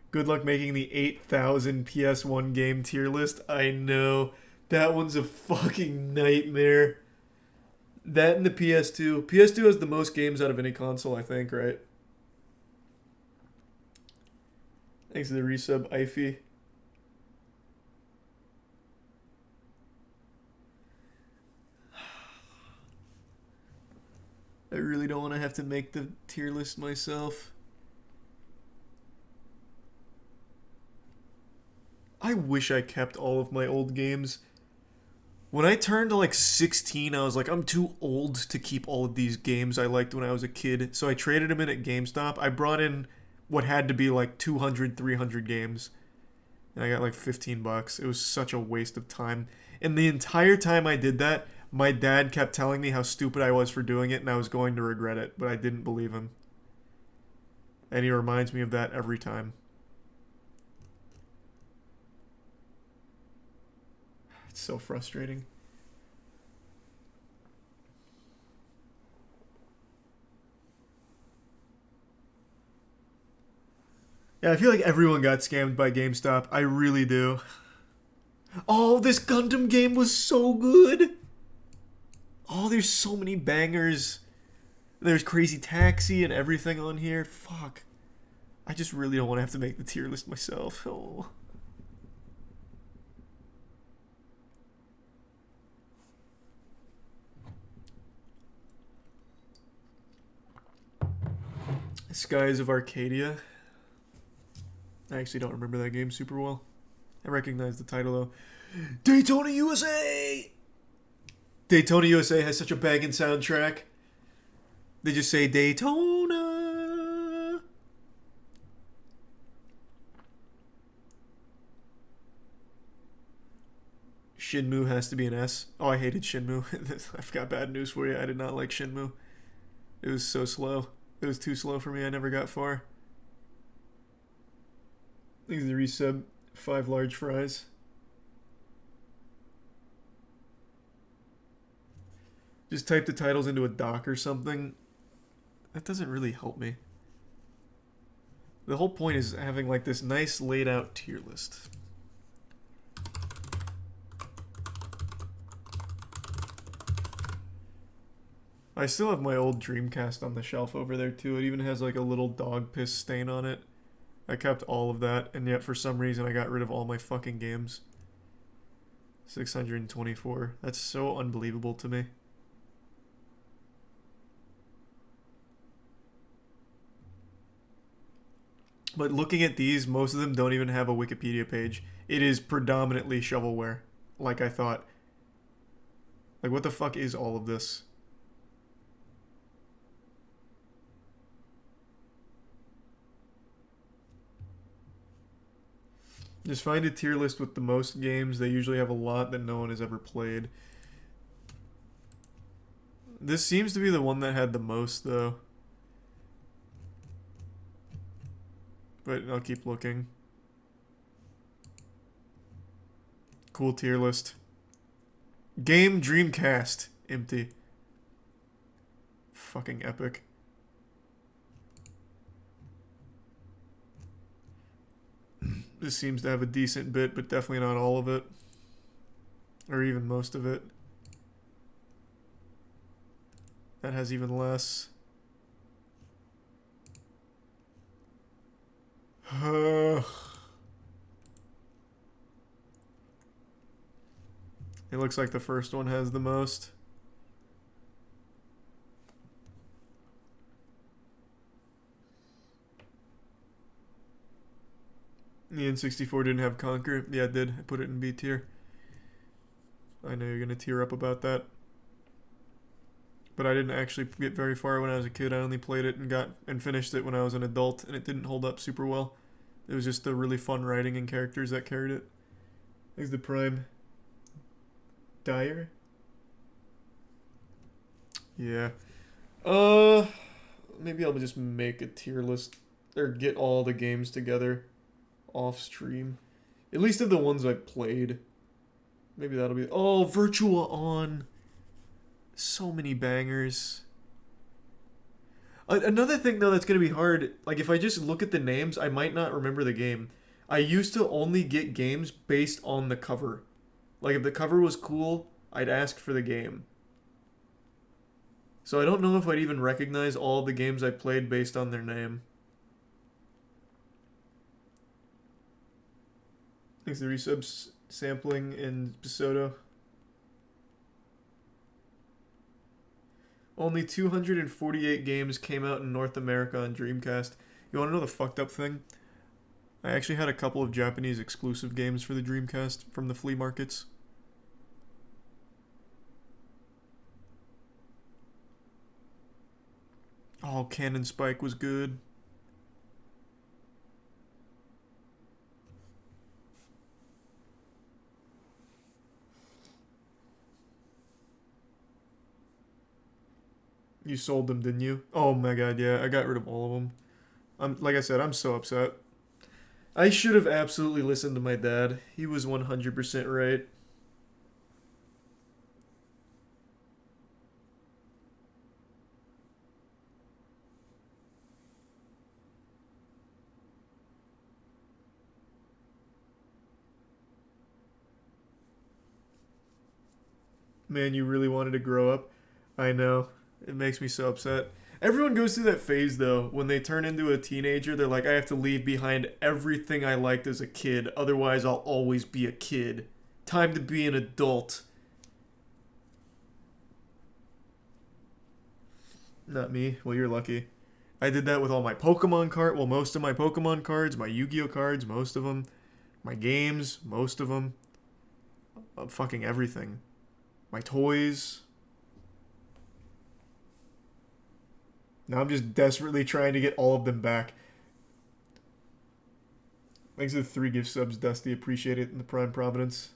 Good luck making the 8,000 PS1 game tier list. I know. That one's a fucking nightmare. That and the PS2. PS2 has the most games out of any console, I think, right? Thanks to the resub, Ify. I really don't want to have to make the tier list myself. I wish I kept all of my old games. When I turned to like 16, I was like, I'm too old to keep all of these games I liked when I was a kid. So I traded them in at GameStop. I brought in what had to be like 200, 300 games. And I got like $15. It was such a waste of time. And the entire time I did that, my dad kept telling me how stupid I was for doing it and I was going to regret it. But I didn't believe him. And he reminds me of that every time. It's so frustrating. Yeah, I feel like everyone got scammed by GameStop. I really do. Oh, this Gundam game was so good. Oh, there's so many bangers. There's Crazy Taxi and everything on here. Fuck. I just really don't want to have to make the tier list myself. Oh. Skies of Arcadia. I actually don't remember that game super well. I recognize the title though. Daytona USA! Daytona USA has such a banging soundtrack. They just say Daytona. Shenmue has to be an S. Oh, I hated Shenmue. I've got bad news for you. I did not like Shenmue. It was so slow. It was too slow for me. I never got far. Thanks to the resub. 5 large fries. Just type the titles into a doc or something. That doesn't really help me. The whole point is having like this nice laid out tier list. I still have my old Dreamcast on the shelf over there too. It even has like a little dog piss stain on it. I kept all of that, and yet for some reason I got rid of all my fucking games. 624. That's so unbelievable to me. But looking at these, most of them don't even have a Wikipedia page. It is predominantly shovelware, like I thought. Like, what the fuck is all of this? Just find a tier list with the most games. They usually have a lot that no one has ever played. This seems to be the one that had the most, though. But I'll keep looking. Cool tier list. Game Dreamcast. Empty. Fucking epic. This seems to have a decent bit, but definitely not all of it. Or even most of it. That has even less. It looks like the first one has the most. The N64 didn't have Conquer. Yeah, it did. I put it in B tier. I know you're going to tear up about that. But I didn't actually get very far when I was a kid. I only played it and finished it when I was an adult, and it didn't hold up super well. It was just the really fun writing and characters that carried it. There's the Prime Dyer. Yeah. Maybe I'll just make a tier list or get all the games together off stream. At least of the ones I played. Maybe that'll be... Oh, Virtua On. So many bangers. Another thing, though, that's going to be hard, like, if I just look at the names, I might not remember the game. I used to only get games based on the cover. Like, if the cover was cool, I'd ask for the game. So I don't know if I'd even recognize all the games I played based on their name. Thanks to the resubs sampling in Pisoto. Only 248 games came out in North America on Dreamcast. You want to know the fucked up thing? I actually had a couple of Japanese exclusive games for the Dreamcast from the flea markets. Oh, Cannon Spike was good. You sold them, didn't you? Oh my god, yeah, I got rid of all of them. Like I said, I'm so upset. I should have absolutely listened to my dad. He was 100% right. Man, you really wanted to grow up? I know. It makes me so upset. Everyone goes through that phase, though. When they turn into a teenager, they're like, I have to leave behind everything I liked as a kid. Otherwise, I'll always be a kid. Time to be an adult. Not me. Well, you're lucky. I did that with all my Pokemon cards. Well, most of my Pokemon cards, my Yu-Gi-Oh cards, most of them. My games, most of them. Fucking everything. My toys. Now I'm just desperately trying to get all of them back. Thanks for the 3 gift subs, Dusty. Appreciate it in the Prime Providence.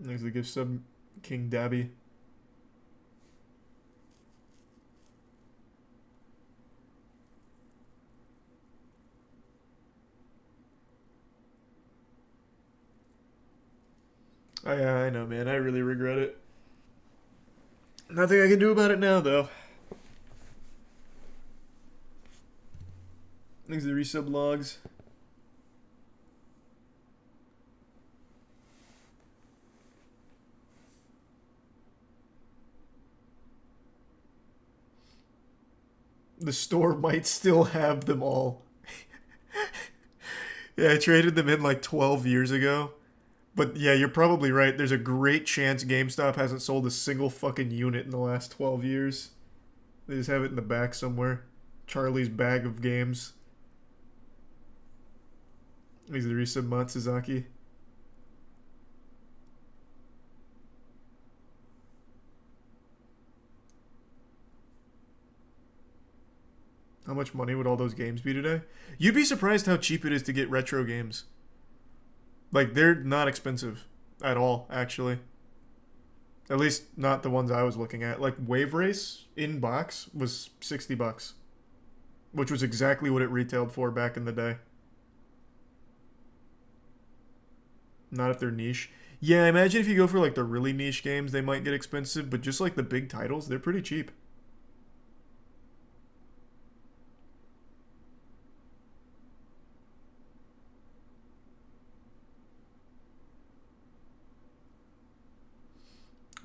Thanks for the gift sub, King Dabby. I know, man. I really regret it. Nothing I can do about it now, though. Thanks to the resub logs. The store might still have them all. Yeah, I traded them in like 12 years ago. But yeah, you're probably right. There's a great chance GameStop hasn't sold a single fucking unit in the last 12 years. They just have it in the back somewhere. Charlie's bag of games. He's the resub Matsuzaki. How much money would all those games be today? You'd be surprised how cheap it is to get retro games. Like, they're not expensive at all, actually. At least, not the ones I was looking at. Like, Wave Race in box was $60. Which was exactly what it retailed for back in the day. Not if they're niche. Yeah, I imagine if you go for, like, the really niche games, they might get expensive. But just, like, the big titles, they're pretty cheap.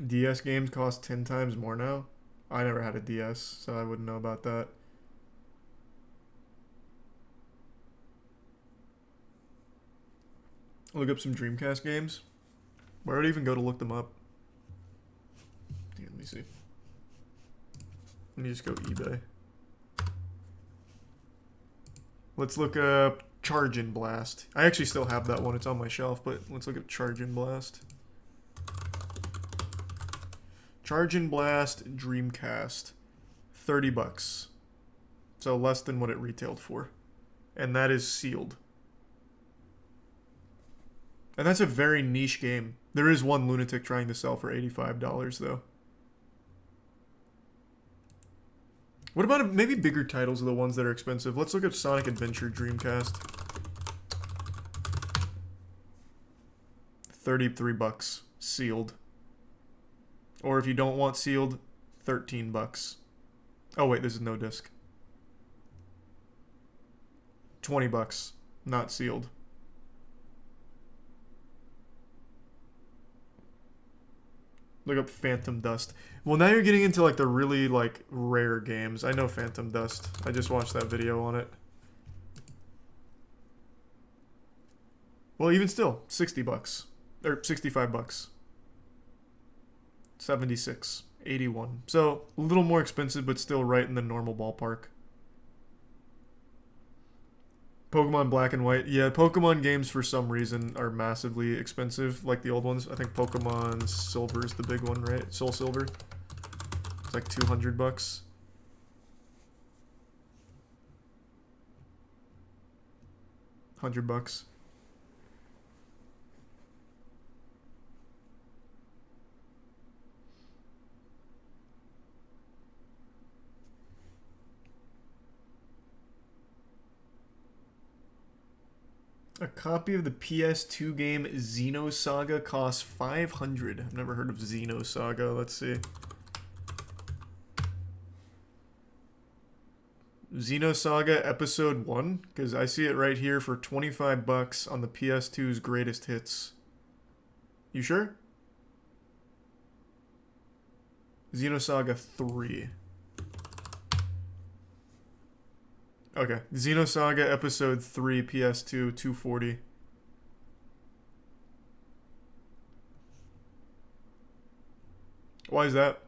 DS games cost 10 times more now? I never had a DS, so I wouldn't know about that. Look up some Dreamcast games. Where would I even go to look them up? Here, let me see. Let me just go eBay. Let's look up Chargin' Blast. I actually still have that one. It's on my shelf, but let's look at Chargin' Blast. Chargin' Blast Dreamcast. $30. So less than what it retailed for. And that is sealed. And that's a very niche game. There is one lunatic trying to sell for $85, though. What about maybe bigger titles are the ones that are expensive? Let's look at Sonic Adventure Dreamcast. $33. Sealed. Or if you don't want sealed, $13. Oh wait, this is no disc. $20. Not sealed. Look up Phantom Dust. Well, now you're getting into like the really like rare games. I know Phantom Dust. I just watched that video on it. Well, even still, $60 or $65. 76, 81. So a little more expensive, but still right in the normal ballpark. Pokemon Black and White. Yeah, Pokemon games for some reason are massively expensive, like the old ones. I think Pokemon Silver is the big one, right? Soul Silver. It's like $200. $100. A copy of the PS2 game Xenosaga costs $500. I've never heard of Xenosaga. Let's see. Xenosaga Episode 1, because I see it right here for $25 on the PS2's greatest hits. You sure? Xenosaga 3. Okay, Xenosaga Episode 3 PS2 $240. Why is that?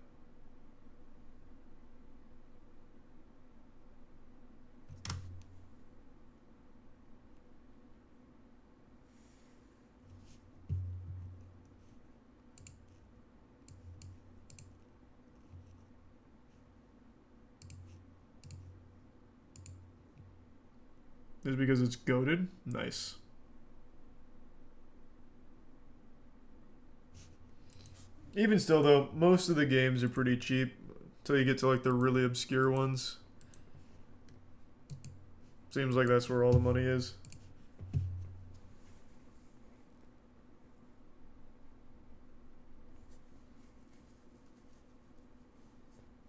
Is it because it's goated? Nice. Even still, though, most of the games are pretty cheap until you get to like the really obscure ones. Seems like that's where all the money is.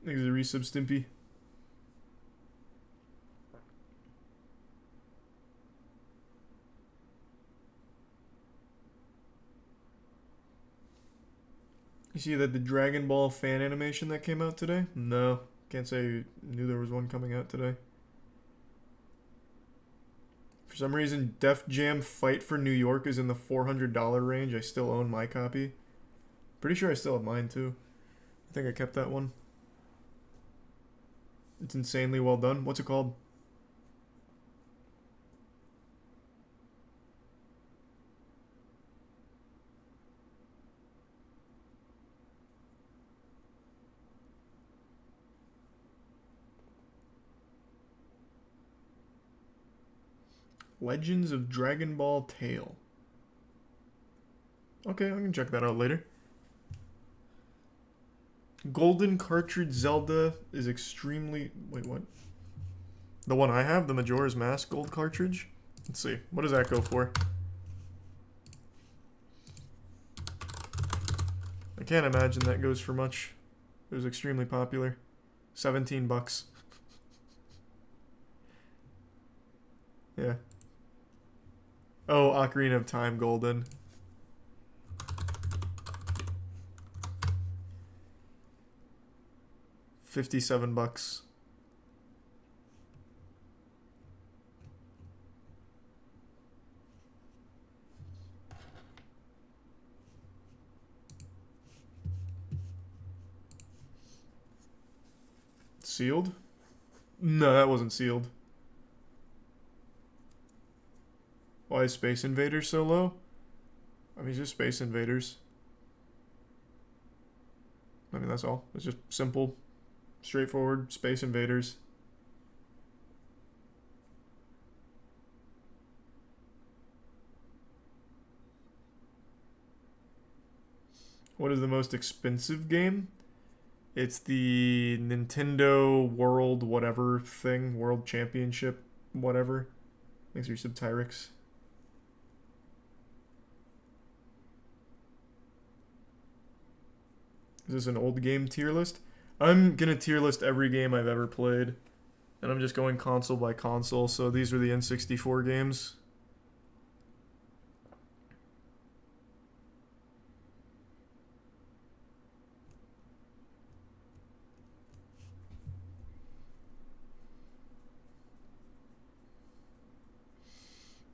Thanks a resub, Stimpy. You see that the Dragon Ball fan animation that came out today? No. Can't say I knew there was one coming out today. For some reason, Def Jam Fight for New York is in the $400 range. I still own my copy. Pretty sure I still have mine too. I think I kept that one. It's insanely well done. What's it called? Legends of Dragon Ball Tale. Okay, I can check that out later. Golden Cartridge Zelda is extremely... Wait, what? The one I have, the Majora's Mask Gold Cartridge? Let's see. What does that go for? I can't imagine that goes for much. It was extremely popular. $17. Yeah. Oh, Ocarina of Time Golden. $57. Sealed? No, that wasn't sealed. Why is Space Invaders so low? I mean, it's just Space Invaders. I mean, that's all. It's just simple, straightforward Space Invaders. What is the most expensive game? It's the Nintendo World whatever thing. World Championship whatever. Thanks for your sub, Tyrix. Is this an old game tier list? I'm gonna tier list every game I've ever played. And I'm just going console by console, so these are the N64 games.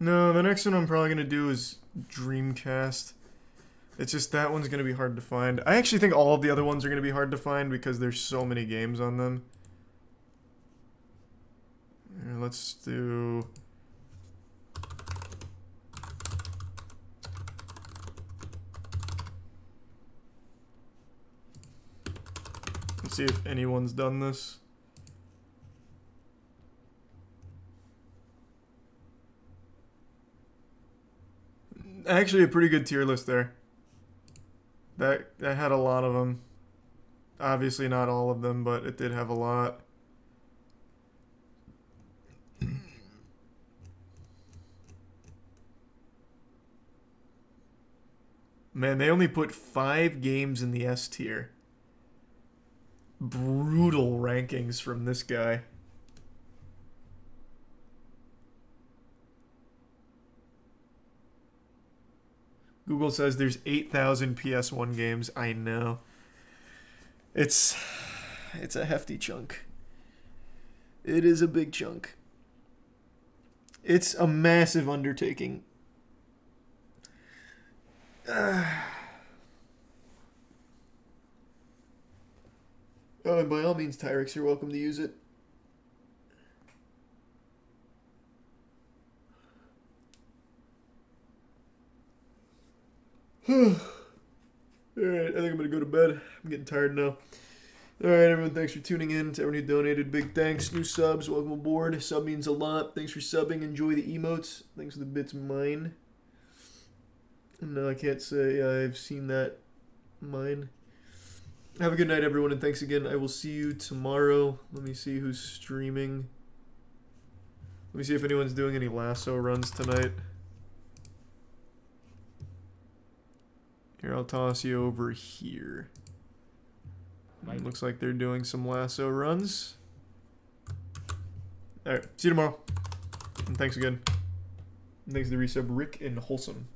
No, the next one I'm probably gonna do is Dreamcast. It's just that one's going to be hard to find. I actually think all of the other ones are going to be hard to find because there's so many games on them. Let's do... Let's see if anyone's done this. Actually, a pretty good tier list there. That had a lot of them. Obviously not all of them, but it did have a lot. Man, they only put 5 games in the S tier. Brutal rankings from this guy. Google says there's 8,000 PS1 games. I know. It's a hefty chunk. It is a big chunk. It's a massive undertaking. Oh, and by all means, Tyrix, you're welcome to use it. Alright, I think I'm gonna go to bed. I'm getting tired now. Alright, everyone, thanks for tuning in. To everyone who donated, big thanks. New subs, welcome aboard. Sub means a lot. Thanks for subbing. Enjoy the emotes. Thanks for the bits mine. No, I can't say I've seen that mine. Have a good night, everyone, and thanks again. I will see you tomorrow. Let me see who's streaming. Let me see if anyone's doing any lasso runs tonight. Here, I'll toss you over here. Looks like they're doing some lasso runs. Alright, see you tomorrow. And thanks again. And thanks to the resub, Rick and Wholesome.